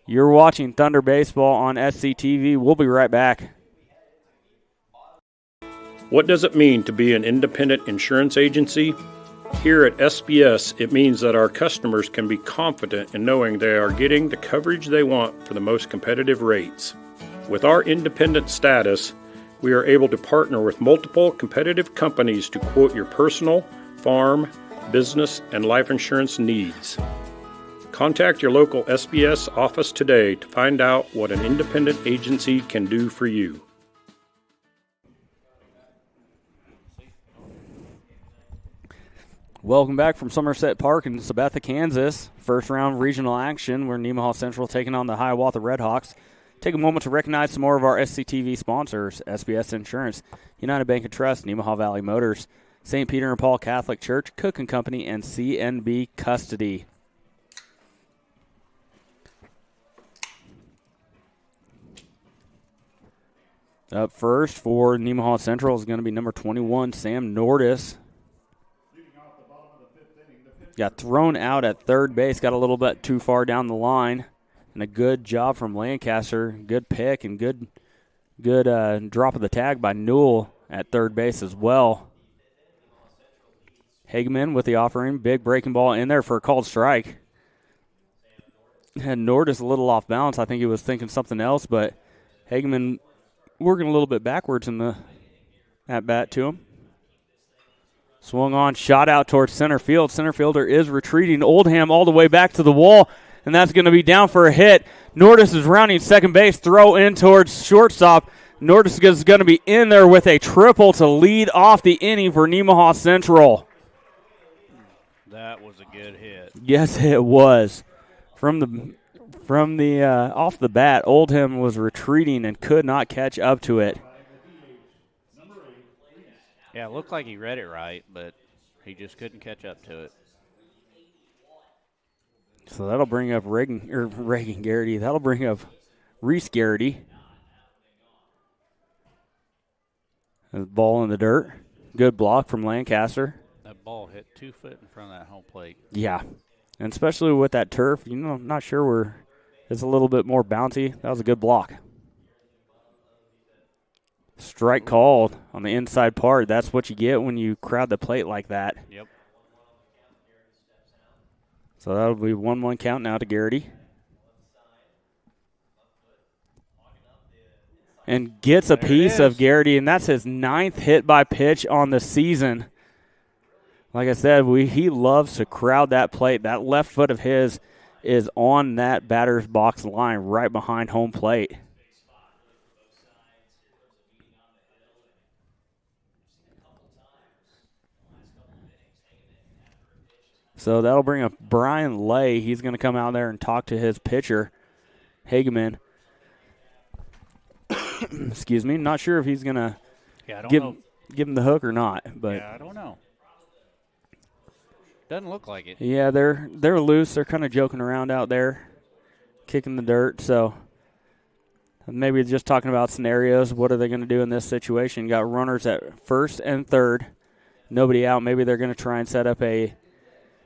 You're watching Thunder Baseball on SCTV. We'll be right back. What does it mean to be an independent insurance agency? Here at SBS, it means that our customers can be confident in knowing they are getting the coverage they want for the most competitive rates. With our independent status, we are able to partner with multiple competitive companies to quote your personal, farm, business, and life insurance needs. Contact your local SBS office today to find out what an independent agency can do for you. Welcome back from Somerset Park in Sabetha, Kansas. First round regional action where Nemaha Central taking on the Hiawatha RedHawks. Take a moment to recognize some more of our SCTV sponsors: SBS Insurance, United Bank and Trust, Nemaha Valley Motors, St. Peter and Paul Catholic Church, Cook & Company, and CNB Custody. Up first for Nemaha Central is going to be number 21, Sam Nordis. Got thrown out at third base, got a little bit too far down the line. And a good job from Lancaster. Good pick and good drop of the tag by Newell at third base as well. Hageman with the offering. Big breaking ball in there for a called strike. Had Nordis a little off balance. I think he was thinking something else, but Hageman working a little bit backwards in the at-bat to him. Swung on, shot out towards center field. Center fielder is retreating. Oldham all the way back to the wall, and that's going to be down for a hit. Nordis is rounding second base, throw in towards shortstop. Nordis is going to be in there with a triple to lead off the inning for Nemaha Central. That was a good hit. Yes, it was. From the off the bat, Oldham was retreating and could not catch up to it. Yeah, it looked like he read it right, but he just couldn't catch up to it. So that'll bring up Reagan Garrity. That'll bring up Reese Garrity. The ball in the dirt. Good block from Lancaster. That ball hit 2 foot in front of that home plate. Yeah, and especially with that turf, I'm not sure where it's a little bit more bouncy. That was a good block. Strike called on the inside part. That's what you get when you crowd the plate like that. Yep. So that'll be 1-1 count now to Garrity. And gets a piece of Garrity, and that's his 9th hit by pitch on the season. Like I said, he loves to crowd that plate. That left foot of his is on that batter's box line right behind home plate. So that'll bring up Brian Lay. He's going to come out there and talk to his pitcher, Hageman. Excuse me. Not sure if he's going to give him the hook or not. But yeah, I don't know. Doesn't look like it. Yeah, they're loose. They're kind of joking around out there, kicking the dirt. So maybe just talking about scenarios. What are they going to do in this situation? Got runners at first and third. Nobody out. Maybe they're going to try and set up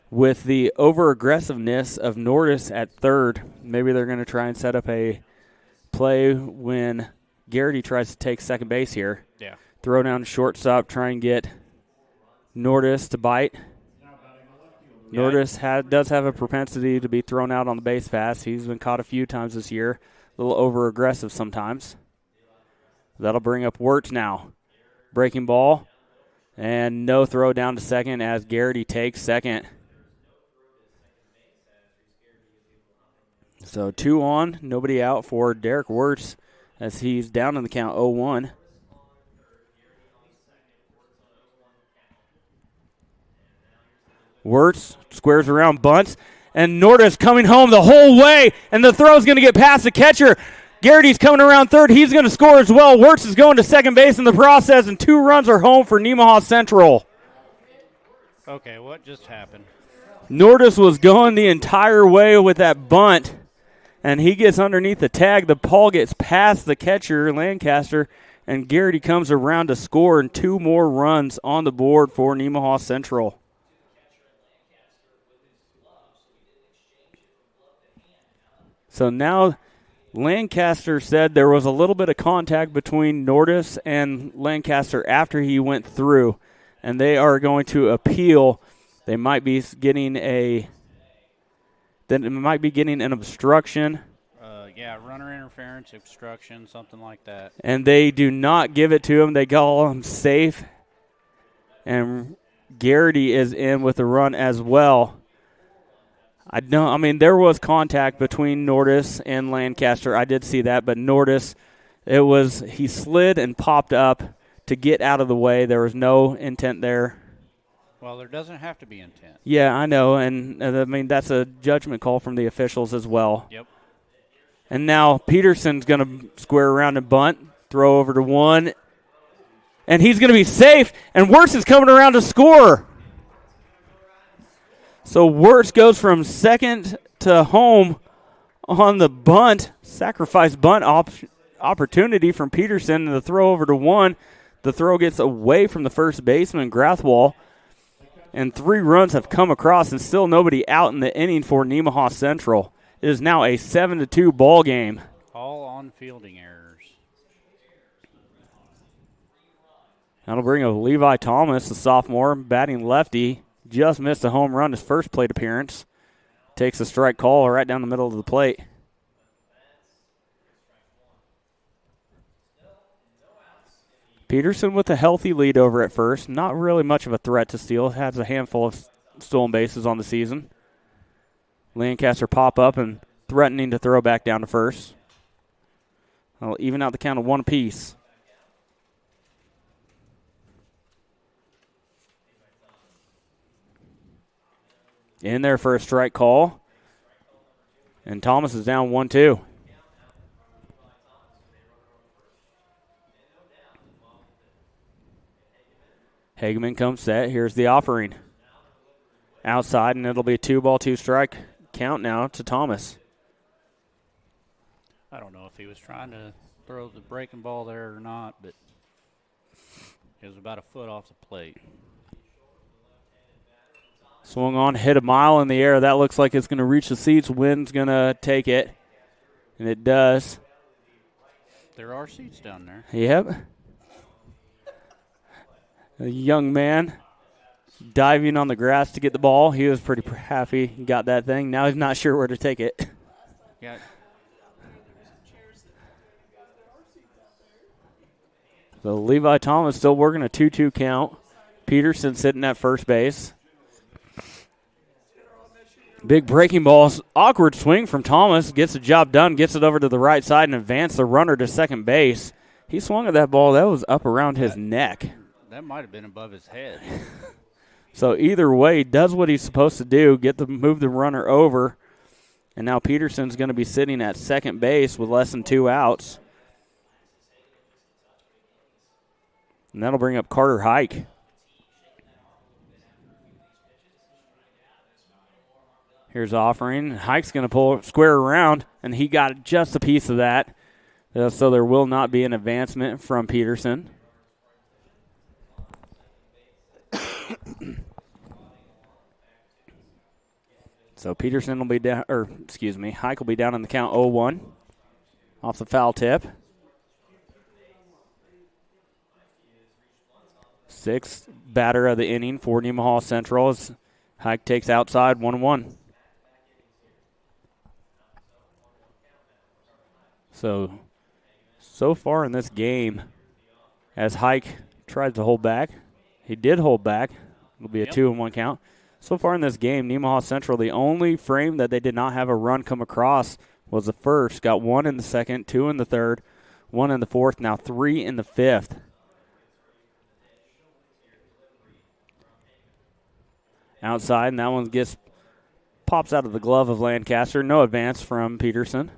with the over-aggressiveness of Nordis at third, maybe they're going to try and set up a play when Garrity tries to take second base here. Yeah. Throw down to shortstop, try and get Nordis to bite. Yeah. Nordis does have a propensity to be thrown out on the base pass. He's been caught a few times this year, a little over-aggressive sometimes. That'll bring up Wirtz now. Breaking ball, and no throw down to second as Garrity takes second. So 2 on, nobody out for Derek Wirtz as he's down in the count 0-1. Wirtz squares around, bunts, and Nordis coming home the whole way, and the throw's going to get past the catcher. Garrity's coming around third. He's going to score as well. Wirtz is going to second base in the process, and 2 runs are home for Nemaha Central. Okay, what just happened? Nordis was going the entire way with that bunt, and he gets underneath the tag. The ball gets past the catcher, Lancaster, and Garrity comes around to score, and 2 more runs on the board for Nemaha Central. So now Lancaster said there was a little bit of contact between Nordis and Lancaster after he went through, and they are going to appeal. They might be getting an obstruction. Yeah, runner interference, obstruction, something like that. And they do not give it to him. They call him safe. And Garrity is in with a run as well. There was contact between Nordis and Lancaster. I did see that, but Nordis, he slid and popped up to get out of the way. There was no intent there. Well, there doesn't have to be intent. Yeah, I know, and that's a judgment call from the officials as well. Yep. And now Peterson's going to square around and bunt, throw over to 1, And he's going to be safe, and Wirtz is coming around to score. So Wirtz goes from second to home on the bunt, sacrifice bunt opportunity from Peterson, and the throw over to one. The throw gets away from the first baseman, Grathwall, and 3 runs have come across, and still nobody out in the inning for Nemaha Central. It is now a 7-2 ball game. All on fielding errors. That'll bring up Levi Thomas, the sophomore, batting lefty. Just missed a home run his first plate appearance. Takes a strike call right down the middle of the plate. Peterson with a healthy lead over at first. Not really much of a threat to steal. Has a handful of stolen bases on the season. Lancaster pop up and threatening to throw back down to first. I'll even out the count of 1 apiece. In there for a strike call. And Thomas is down 1-2. Hageman comes set. Here's the offering. Outside, and it'll be a 2-ball, 2-strike count now to Thomas. I don't know if he was trying to throw the breaking ball there or not, but it was about a foot off the plate. Swung on, hit a mile in the air. That looks like it's going to reach the seats. Wind's going to take it, and it does. There are seats down there. Yep. A young man diving on the grass to get the ball. He was pretty happy he got that thing. Now he's not sure where to take it. Yeah. So Levi Thomas still working a 2-2 count. Peterson sitting at first base. Big breaking balls. Awkward swing from Thomas. Gets the job done. Gets it over to the right side and advances the runner to second base. He swung at that ball. That was up around his neck. That might have been above his head. So either way, does what he's supposed to do. Move the runner over. And now Peterson's going to be sitting at second base with less than 2 outs. And that'll bring up Carter Hike. Here's offering. Hike's going to pull square around, and he got just a piece of that. So there will not be an advancement from Peterson. So Peterson will be down, Hike will be down in the count 0-1 off the foul tip. 6th batter of the inning for Nemaha Central as Hike takes outside 1-1. So far in this game, as Hike tries to hold back, he did hold back. It'll be a 2-1 count. So far in this game, Nemaha Central, the only frame that they did not have a run come across was the first. Got 1 in the second, 2 in the third, 1 in the fourth, now 3 in the fifth. Outside, and that one pops out of the glove of Lancaster. No advance from Peterson.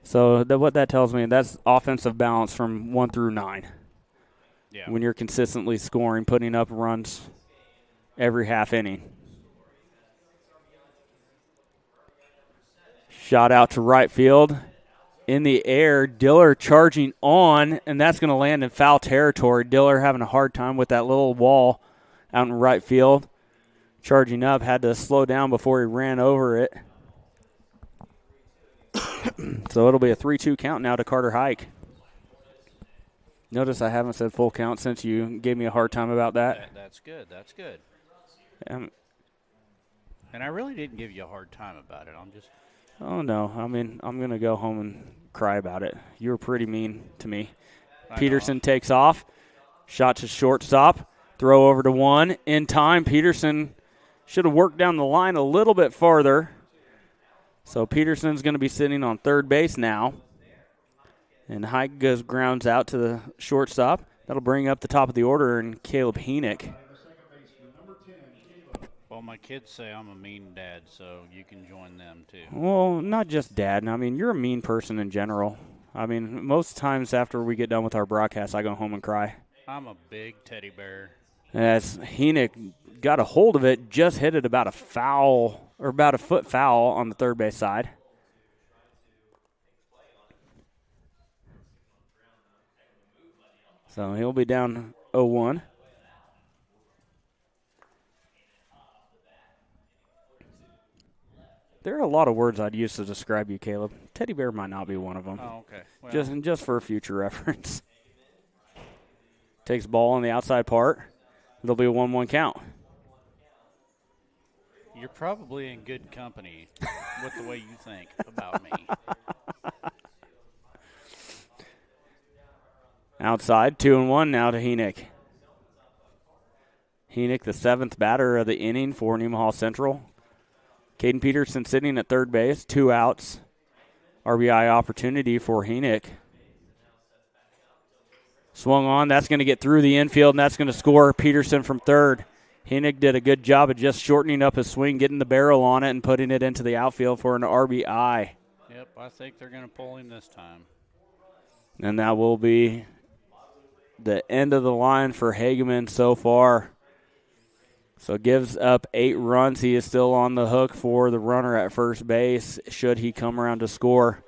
So what that tells me, that's offensive balance from 1 through 9. Yeah. When you're consistently scoring, putting up runs every half inning. Shot out to right field. In the air, Diller charging on, and that's going to land in foul territory. Diller having a hard time with that little wall out in right field. Charging up, had to slow down before he ran over it. So it'll be a 3-2 count now to Carter Hike. Notice I haven't said full count since you gave me a hard time about that. That's good. That's good. Um, and I really didn't give you a hard time about it. Oh, no. I mean, I'm going to go home and cry about it. You were pretty mean to me. Peterson takes off. Shot to shortstop. Throw over to one. In time, Peterson should have worked down the line a little bit farther. So Peterson's going to be sitting on third base now. And Hike grounds out to the shortstop. That'll bring up the top of the order and Caleb Heenick. Well, my kids say I'm a mean dad, so you can join them too. Well, not just dad. I mean, you're a mean person in general. I mean, most times after we get done with our broadcast, I go home and cry. I'm a big teddy bear. As Henick got a hold of it, just hit it about a foot foul on the third base side. So he'll be down 0-1. There are a lot of words I'd use to describe you, Caleb. Teddy bear might not be one of them. Oh, okay. Well, Just for future reference. Takes ball on the outside part. There'll be a 1-1 count. you're probably in good company with the way you think about me. Outside, 2-1 now to Henick. Henick, the seventh batter of the inning for Nemaha Central. Caden Peterson sitting at third base, 2 outs. RBI opportunity for Henick. Swung on, that's going to get through the infield, and that's going to score Peterson from third. Henick did a good job of just shortening up his swing, getting the barrel on it, and putting it into the outfield for an RBI. Yep, I think they're going to pull him this time. And that will be the end of the line for Hageman so far. So gives up 8 runs. He is still on the hook for the runner at first base should he come around to score.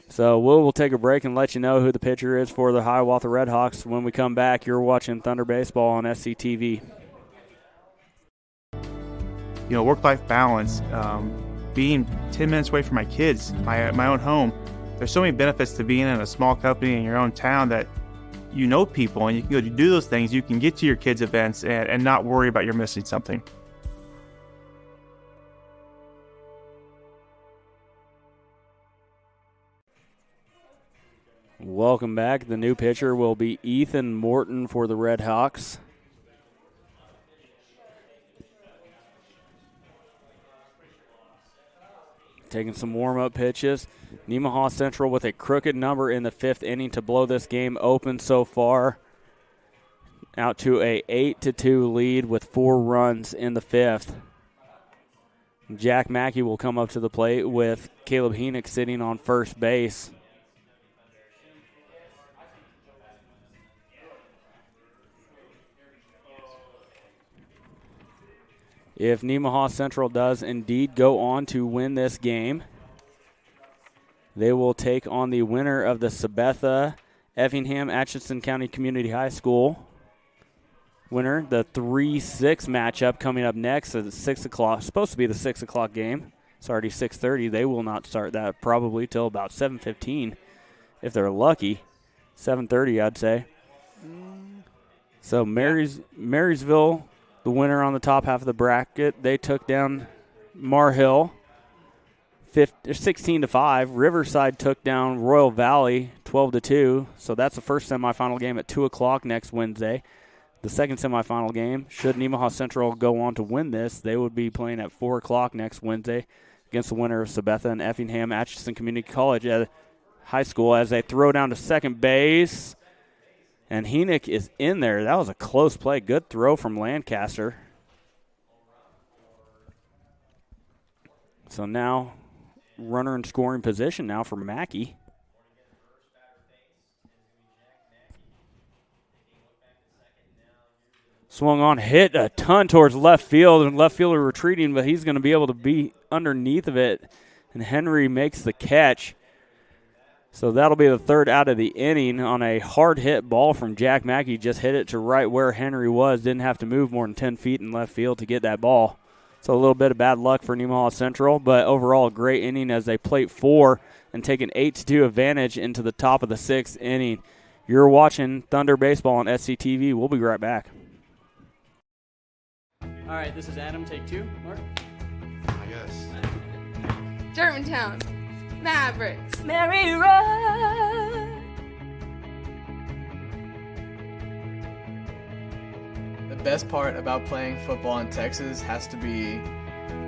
So we'll take a break and let you know who the pitcher is for the Hiawatha RedHawks. When we come back, you're watching Thunder Baseball on SCTV. You know, work-life balance, being 10 minutes away from my kids, my own home. There's so many benefits to being in a small company in your own town that you know people and you can go do those things. You can get to your kids' events and not worry about you're missing something. Welcome back. The new pitcher will be Ethan Morton for the RedHawks. Taking some warm-up pitches. Nemaha Central with a crooked number in the 5th inning to blow this game open so far. Out to a 8-2 lead with 4 runs in the 5th. Jack Mackey will come up to the plate with Caleb Henick sitting on first base. If Nemaha Central does indeed go on to win this game, they will take on the winner of the Sabetha Effingham Atchison County Community High School winner. The 3-6 matchup coming up next at 6 o'clock. Supposed to be the 6 o'clock game. It's already 6:30. They will not start that probably till about 7:15 if they're lucky. 7:30, I'd say. So Marysville, the winner on the top half of the bracket, they took down Marhill 16-5. Riverside took down Royal Valley 12-2. So that's the first semifinal game at 2 o'clock next Wednesday. The second semifinal game, should Nemaha Central go on to win this, they would be playing at 4 o'clock next Wednesday against the winner of Sabetha and Effingham Atchison Community College at high school as they throw down to second base. And Henick is in there. That was a close play. Good throw from Lancaster. So now runner in scoring position now for Mackey. Swung on, hit a ton towards left field, and left fielder retreating, but he's going to be able to be underneath of it. And Henry makes the catch. So that'll be the third out of the inning on a hard hit ball from Jack Mackey. Just hit it to right where Henry was. Didn't have to move more than 10 feet in left field to get that ball. So a little bit of bad luck for Nemaha Central, but overall a great inning as they plate 4 and take an 8-2 advantage into the top of the 6th inning. You're watching Thunder Baseball on SCTV. We'll be right back. All right, this is Adam. Take 2. Mark. I guess. Germantown. Mavericks. Mary Road. The best part about playing football in Texas has to be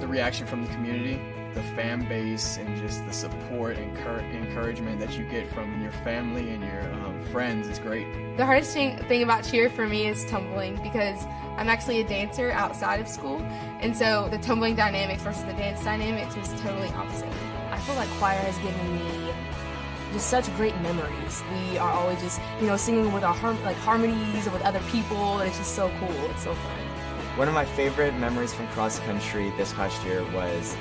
the reaction from the community, the fan base, and just the support and encouragement that you get from your family and your friends is great. The hardest thing about cheer for me is tumbling because I'm actually a dancer outside of school, and so the tumbling dynamics versus the dance dynamics was totally opposite. I feel like choir has given me just such great memories. We are always just, singing with our harmonies or with other people, and it's just so cool. It's so fun. One of my favorite memories from cross country this past year was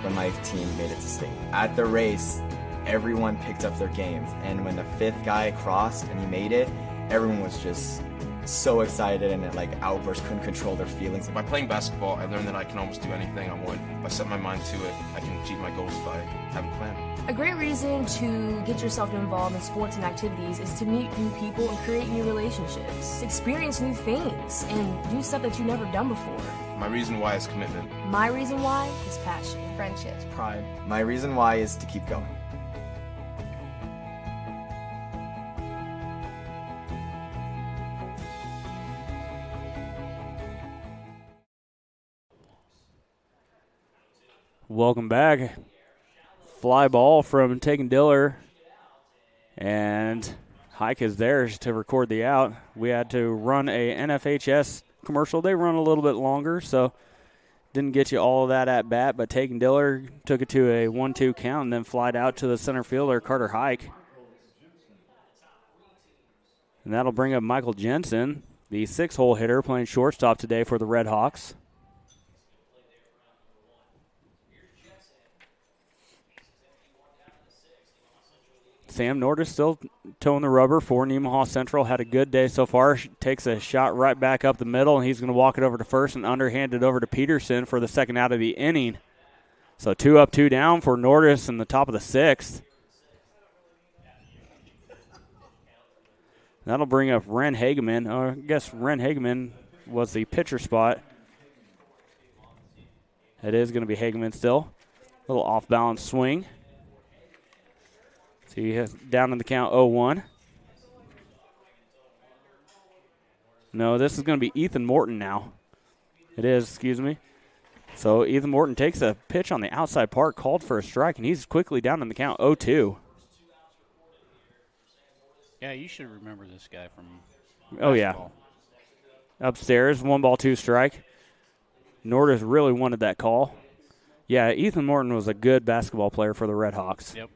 when my team made it to state. At the race, everyone picked up their game, and when the 5th guy crossed and he made it, everyone was just so excited and outbursts, couldn't control their feelings. By playing basketball, I learned that I can almost do anything I want. If I set my mind to it, I can achieve my goals if I have a plan. A great reason to get yourself involved in sports and activities is to meet new people and create new relationships, experience new things, and do stuff that you've never done before. My reason why is commitment. My reason why is passion, friendships, pride. My reason why is to keep going. Welcome back. Fly ball from Taken Diller. And Hike is there to record the out. We had to run a NFHS commercial. They run a little bit longer, so didn't get you all of that at bat. But Taken Diller took it to a 1-2 count and then flied out to the center fielder, Carter Hike. And that'll bring up Michael Jensen, the 6-hole hitter playing shortstop today for the RedHawks. Sam Nordis still toeing the rubber for Nemaha Central. Had a good day so far. Takes a shot right back up the middle, and he's going to walk it over to first and underhand it over to Peterson for the second out of the inning. So 2 up, 2 down for Nordis in the top of the 6th. That'll bring up Ren Hageman. I guess Ren Hageman was the pitcher spot. It is going to be Hageman still. Little off-balance swing. So he has down in the count 0-1. No, this is going to be Ethan Morton now. It is, excuse me. So Ethan Morton takes a pitch on the outside part, called for a strike, and he's quickly down in the count 0-2. Yeah, you should remember this guy from basketball. Yeah. Upstairs, 1 ball, 2 strike. Nordis really wanted that call. Yeah, Ethan Morton was a good basketball player for the RedHawks. Yep.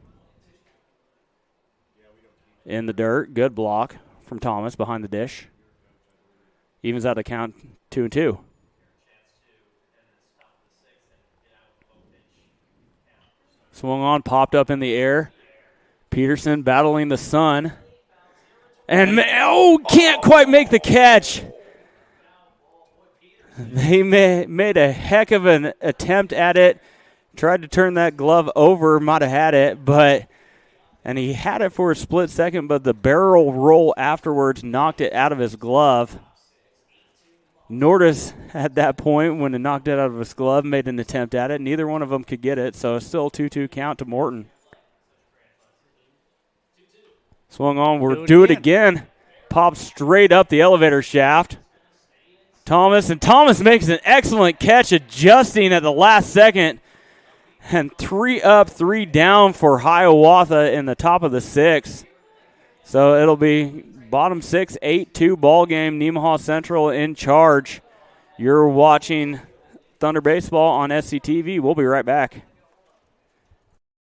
In the dirt, good block from Thomas behind the dish. Evens out the count 2-2. Swung on, popped up in the air. Peterson battling the sun. And, can't quite make the catch. They made a heck of an attempt at it. Tried to turn that glove over, might have had it, and he had it for a split second, but the barrel roll afterwards knocked it out of his glove. Nordis, at that point, when it knocked it out of his glove, made an attempt at it. Neither one of them could get it, so it's still a 2-2 count to Morton. Swung on, we'll do it again. Pops straight up the elevator shaft. Thomas makes an excellent catch, adjusting at the last second. And 3 up, 3 down for Hiawatha in the top of the 6th. So it'll be bottom 6, 8-2 ball game. Nemaha Central in charge. You're watching Thunder Baseball on SCTV. We'll be right back.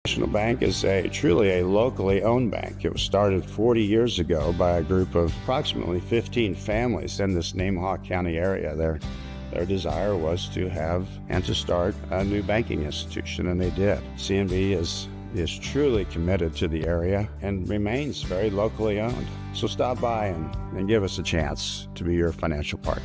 National Bank is truly a locally owned bank. It was started 40 years ago by a group of approximately 15 families in this Nemaha County area. Their desire was to have and to start a new banking institution, and they did. CNB is truly committed to the area and remains very locally owned. So stop by and give us a chance to be your financial partner.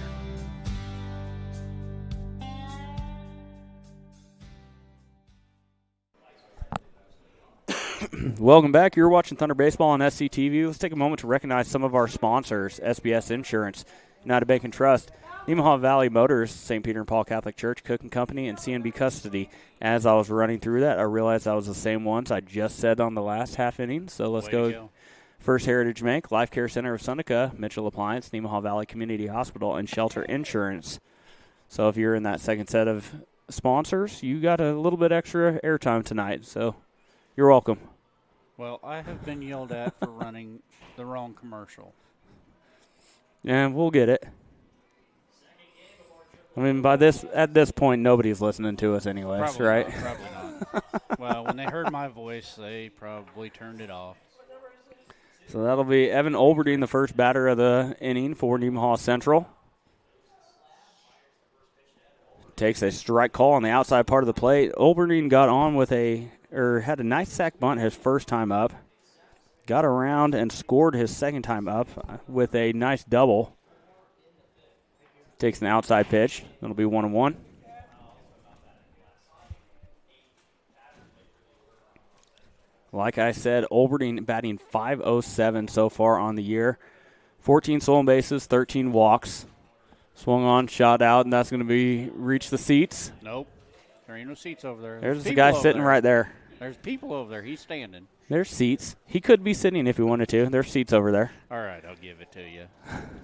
Welcome back. You're watching Thunder Baseball on SCTV. Let's take a moment to recognize some of our sponsors: SBS Insurance, United Bank and Trust, Nemaha Valley Motors, St. Peter and Paul Catholic Church, Cook and Company, and CNB Custody. As I was running through that, I realized that was the same ones I just said on the last half inning. So let's go. First Heritage Bank, Life Care Center of Seneca, Mitchell Appliance, Nemaha Valley Community Hospital, and Shelter Insurance. So if you're in that second set of sponsors, you got a little bit extra airtime tonight. So you're welcome. Well, I have been yelled at for running the wrong commercial. Yeah, we'll get it. I mean, at this point, nobody's listening to us anyways, Probably right? Not, probably not. Well, when they heard my voice, they probably turned it off. So that'll be Evan Olberding, the first batter of the inning for Nemaha Central. Takes a strike call on the outside part of the plate. Olberding got on with had a nice sac bunt his first time up. Got around and scored his second time up with a nice double. Takes an outside pitch. It'll be 1-1. Like I said, Olberding batting .507 so far on the year. 14 stolen bases, 13 walks. Swung on, shot out, and that's going to reach the seats. Nope. There ain't no seats over there. There's the guy sitting right there. There's people over there. He's standing. There's seats. He could be sitting if he wanted to. There's seats over there. All right, I'll give it to you.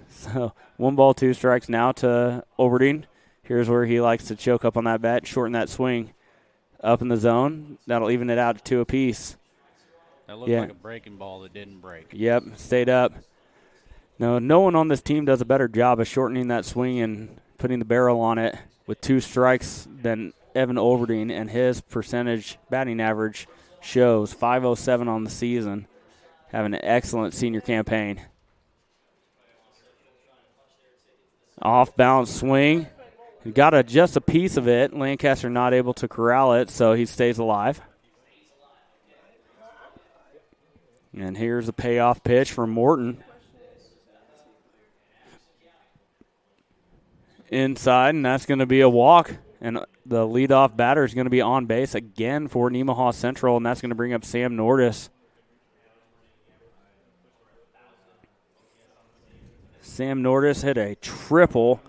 So 1 ball, 2 strikes now to Olberding. Here's where he likes to choke up on that bat, shorten that swing up in the zone. That'll even it out to 2 apiece. That looked like a breaking ball that didn't break. Yep, stayed up. No one on this team does a better job of shortening that swing and putting the barrel on it with 2 strikes than Evan Olberding, and his percentage batting average shows .507 on the season. Having an excellent senior campaign. Off-balance swing. He got just a piece of it. Lancaster not able to corral it, so he stays alive. And here's a payoff pitch from Morton. Inside, and that's going to be a walk. And the leadoff batter is going to be on base again for Nemaha Central, and that's going to bring up Sam Nordis. Sam Nordis hit a triple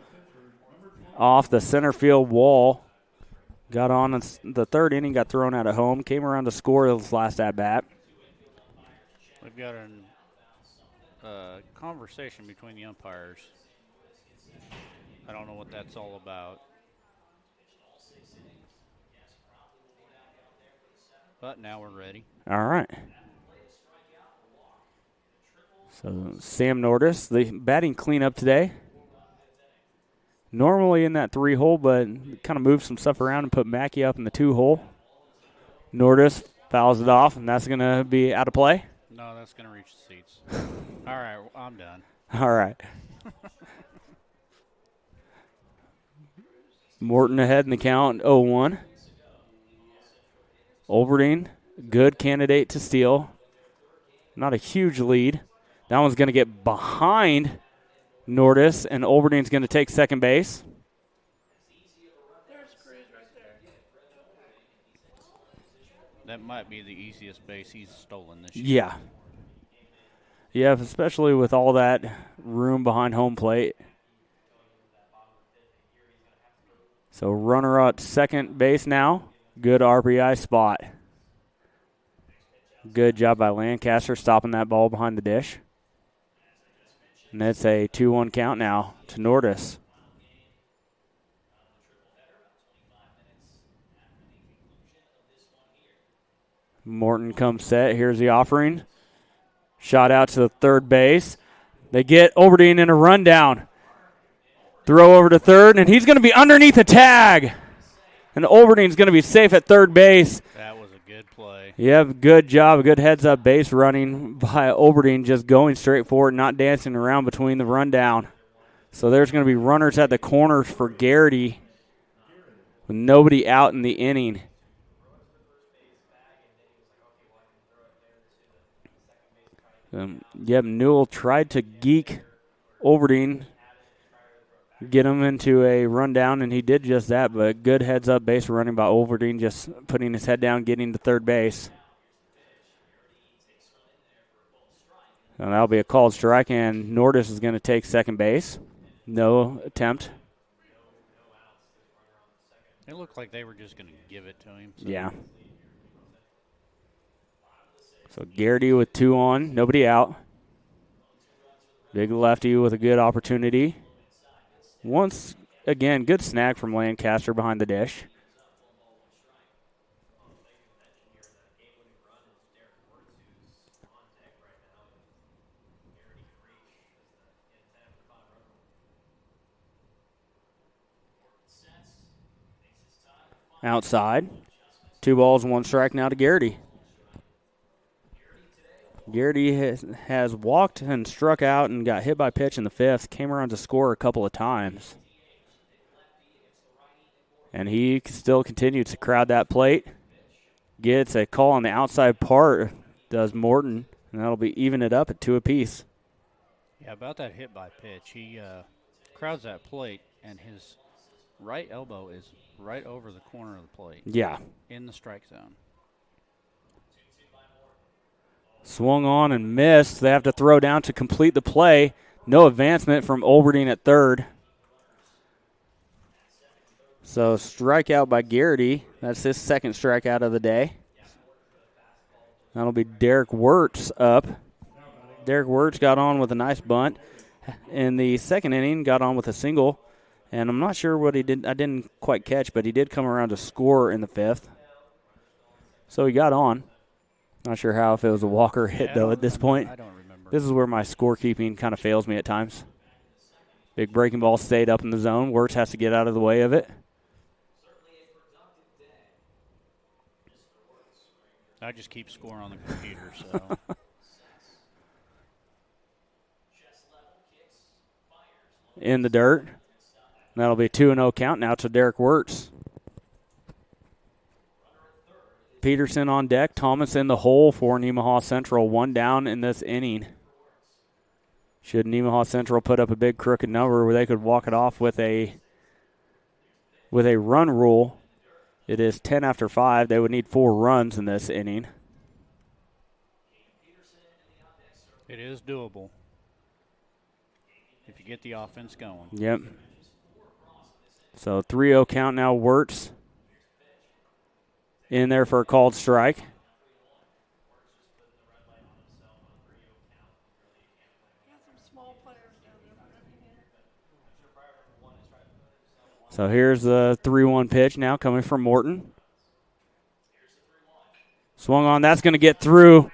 off the center field wall. Got on in the third inning, got thrown out at home, came around to score his last at-bat. We've got a conversation between the umpires. I don't know what that's all about. But now we're ready. All right. So Sam Nordis, the batting cleanup today. Normally in that 3-hole, but kind of moved some stuff around and put Mackey up in the 2-hole. Nordis fouls it off, and that's going to be out of play. No, that's going to reach the seats. All right, I'm done. All right. Morton ahead in the count, 0-1. Olberding, good candidate to steal. Not a huge lead. That one's going to get behind Nordis, and Olberding's going to take second base. That might be the easiest base he's stolen this year. Yeah. Yeah, especially with all that room behind home plate. So runner at second base now. Good RBI spot. Good job by Lancaster stopping that ball behind the dish. And it's a 2-1 count now to Nordis. Morton comes set. Here's the offering. Shot out to the third base. They get Olberding in a rundown. Throw over to third, and he's going to be underneath the tag. And Olberding's going to be safe at third base. That was a good play. Yep, good job. A good heads-up base running by Olberding, just going straight forward, not dancing around between the rundown. So there's going to be runners at the corners for Garrity with nobody out in the inning. Newell tried to geek Olberding, get him into a rundown, and he did just that, but good heads-up base running by Olberding, just putting his head down, getting to third base. And that'll be a called strike, and Nordis is going to take second base. No attempt. It looked like they were just going to give it to him. So. Yeah. So Garrity with 2 on, nobody out. Big lefty with a good opportunity. Once again, good snag from Lancaster behind the dish. Outside. 2 balls, 1 strike now to Garrity. Garrity has walked and struck out and got hit by pitch in the 5th, came around to score a couple of times. And he still continues to crowd that plate. Gets a call on the outside part, does Morton, and that'll be even it up at 2 apiece. Yeah, about that hit by pitch, he crowds that plate, and his right elbow is right over the corner of the plate. Yeah. In the strike zone. Swung on and missed. They have to throw down to complete the play. No advancement from Olberding at third. So strikeout by Garrity. That's his 2nd strikeout of the day. That'll be Derek Wirtz up. Derek Wirtz got on with a nice bunt in the 2nd inning, got on with a single. And I'm not sure what he did. I didn't quite catch, but he did come around to score in the 5th. So he got on. Not sure how, if it was a walker hit, though, at this point. I don't remember. This is where my scorekeeping kind of fails me at times. Big breaking ball stayed up in the zone. Wirtz has to get out of the way of it. I just keep scoring on the computer, so. In the dirt. That'll be 2-0 count now to Derek Wirtz. Peterson on deck. Thomas in the hole for Nemaha Central. 1 down in this inning. Should Nemaha Central put up a big crooked number where they could walk it off with a run rule, it is 10 after 5. They would need 4 runs in this inning. It is doable if you get the offense going. Yep. So 3-0 count now. Wirtz in there for a called strike. So here's the 3-1 pitch now coming from Morton. Swung on. That's going to get through.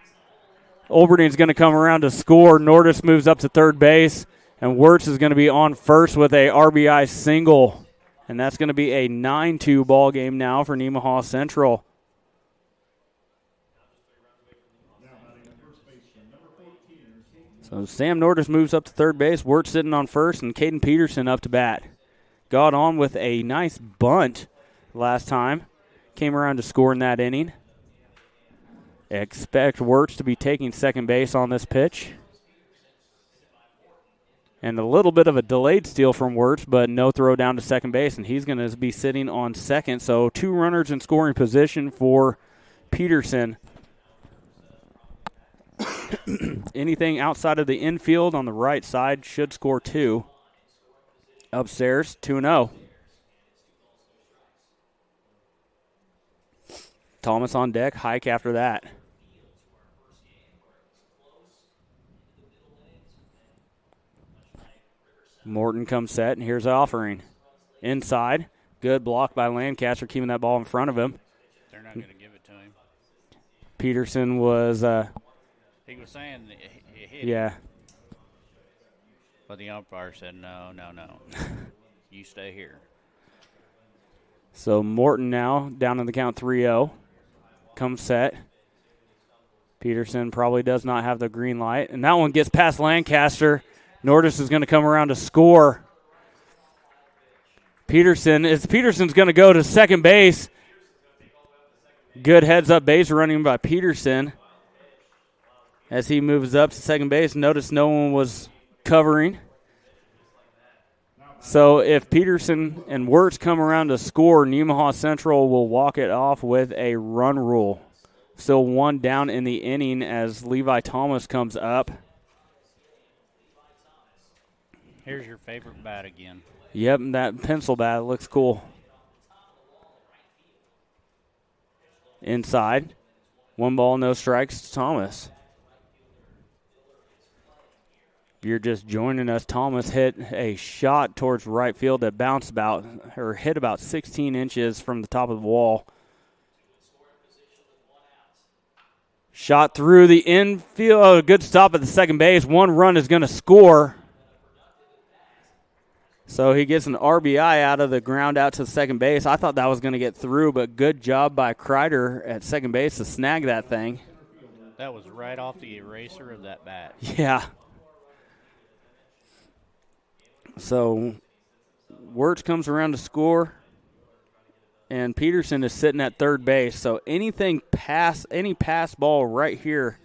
Olberding's going to come around to score. Nordis moves up to third base, and Wirtz is going to be on first with a RBI single. And that's going to be a 9-2 ball game now for Nemaha Central. So Sam Nordis moves up to third base. Wirtz sitting on first, and Caden Peterson up to bat. Got on with a nice bunt last time. Came around to score in that inning. Expect Wirtz to be taking second base on this pitch. And a little bit of a delayed steal from Wirtz, but no throw down to second base, and he's going to be sitting on second. So 2 runners in scoring position for Peterson. Anything outside of the infield on the right side should score 2. Upstairs, 2-0. Thomas on deck, hike after that. Morton comes set, and here's the offering. Inside, good block by Lancaster, keeping that ball in front of him. They're not going to give it to him. Peterson was... he was saying it hit. Yeah. But the umpire said, no. You stay here. So Morton now down in the count 3-0. Comes set. Peterson probably does not have the green light. And that one gets past Lancaster. Nordis is going to come around to score. Peterson's going to go to second base. Good heads-up base running by Peterson. As he moves up to second base, notice no one was covering. So if Peterson and Wirtz come around to score, Nemaha Central will walk it off with a run rule. Still 1 down in the inning as Levi Thomas comes up. Here's your favorite bat again. Yep, that pencil bat looks cool. Inside. 1 ball, no strikes to Thomas. If you're just joining us, Thomas hit a shot towards right field that bounced hit about 16 inches from the top of the wall. Shot through the infield. Oh, good stop at the second base. 1 run is going to score. So he gets an RBI out of the ground out to second base. I thought that was going to get through, but good job by Kreider at second base to snag that thing. That was right off the eraser of that bat. Yeah. So Wirtz comes around to score, and Peterson is sitting at third base. So any pass ball right here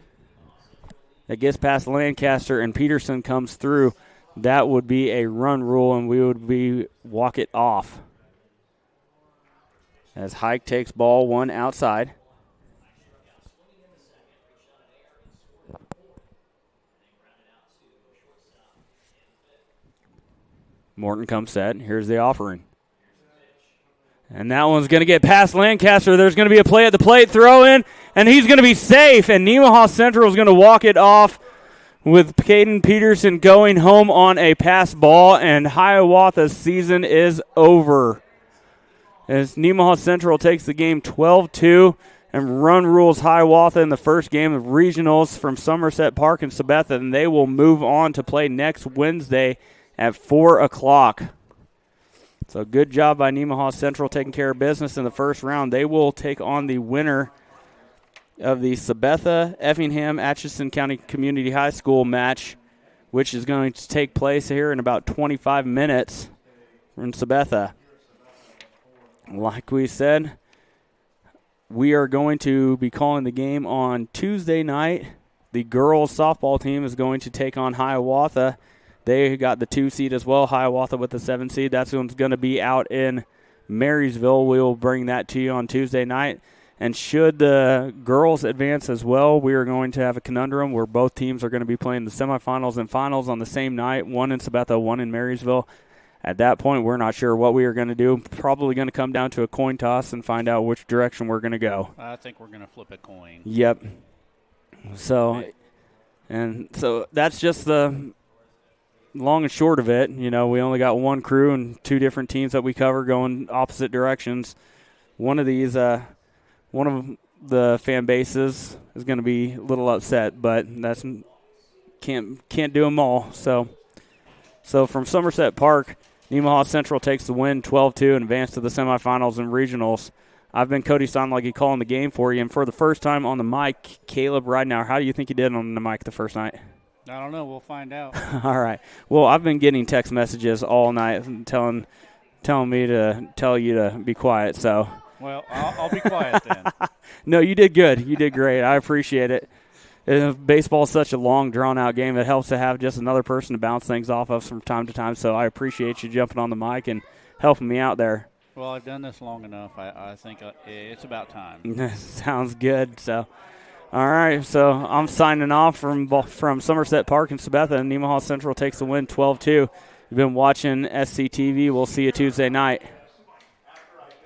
that gets past Lancaster and Peterson comes through, that would be a run rule, and we would walk it off. As Hike takes ball one outside. Morton comes set. Here's the offering. And that one's going to get past Lancaster. There's going to be a play at the plate, throw in, and he's going to be safe. And Nemaha Central is going to walk it off with Caden Peterson going home on a pass ball, and Hiawatha's season is over. As Nemaha Central takes the game 12-2 and run rules Hiawatha in the first game of regionals from Somerset Park and Sabetha, and they will move on to play next Wednesday at 4 o'clock. So good job by Nemaha Central taking care of business in the first round. They will take on the winner of the Sabetha Effingham Atchison County Community High School match, which is going to take place here in about 25 minutes in Sabetha. Like we said, we are going to be calling the game on Tuesday night. The girls softball team is going to take on Hiawatha. They got the 2 seed as well, Hiawatha with the 7 seed. That's one's going to be out in Marysville. We will bring that to you on Tuesday night. And should the girls advance as well, we are going to have a conundrum where both teams are going to be playing the semifinals and finals on the same night, one in Sabetha, one in Marysville. At that point, we're not sure what we are going to do. Probably going to come down to a coin toss and find out which direction we're going to go. I think we're going to flip a coin. Yep. So that's just the long and short of it. You know, we only got one crew and 2 different teams that we cover going opposite directions. One of the fan bases is going to be a little upset, but that's can't do them all. So from Somerset Park, Nemaha Central takes the win 12-2 and advance to the semifinals and regionals. I've been Cody Sonleggy calling the game for you, and for the first time on the mic, Caleb Ridenauer. How do you think you did on the mic the first night? I don't know. We'll find out. All right. Well, I've been getting text messages all night telling me to tell you to be quiet. So. Well, I'll be quiet then. No, you did good. You did great. I appreciate it. Baseball is such a long, drawn-out game. It helps to have just another person to bounce things off of from time to time. So I appreciate you jumping on the mic and helping me out there. Well, I've done this long enough. I think it's about time. Sounds good. So, all right. So I'm signing off from Somerset Park and Sabetha, and Nemaha Central takes the win 12-2. You've been watching SCTV. We'll see you Tuesday night.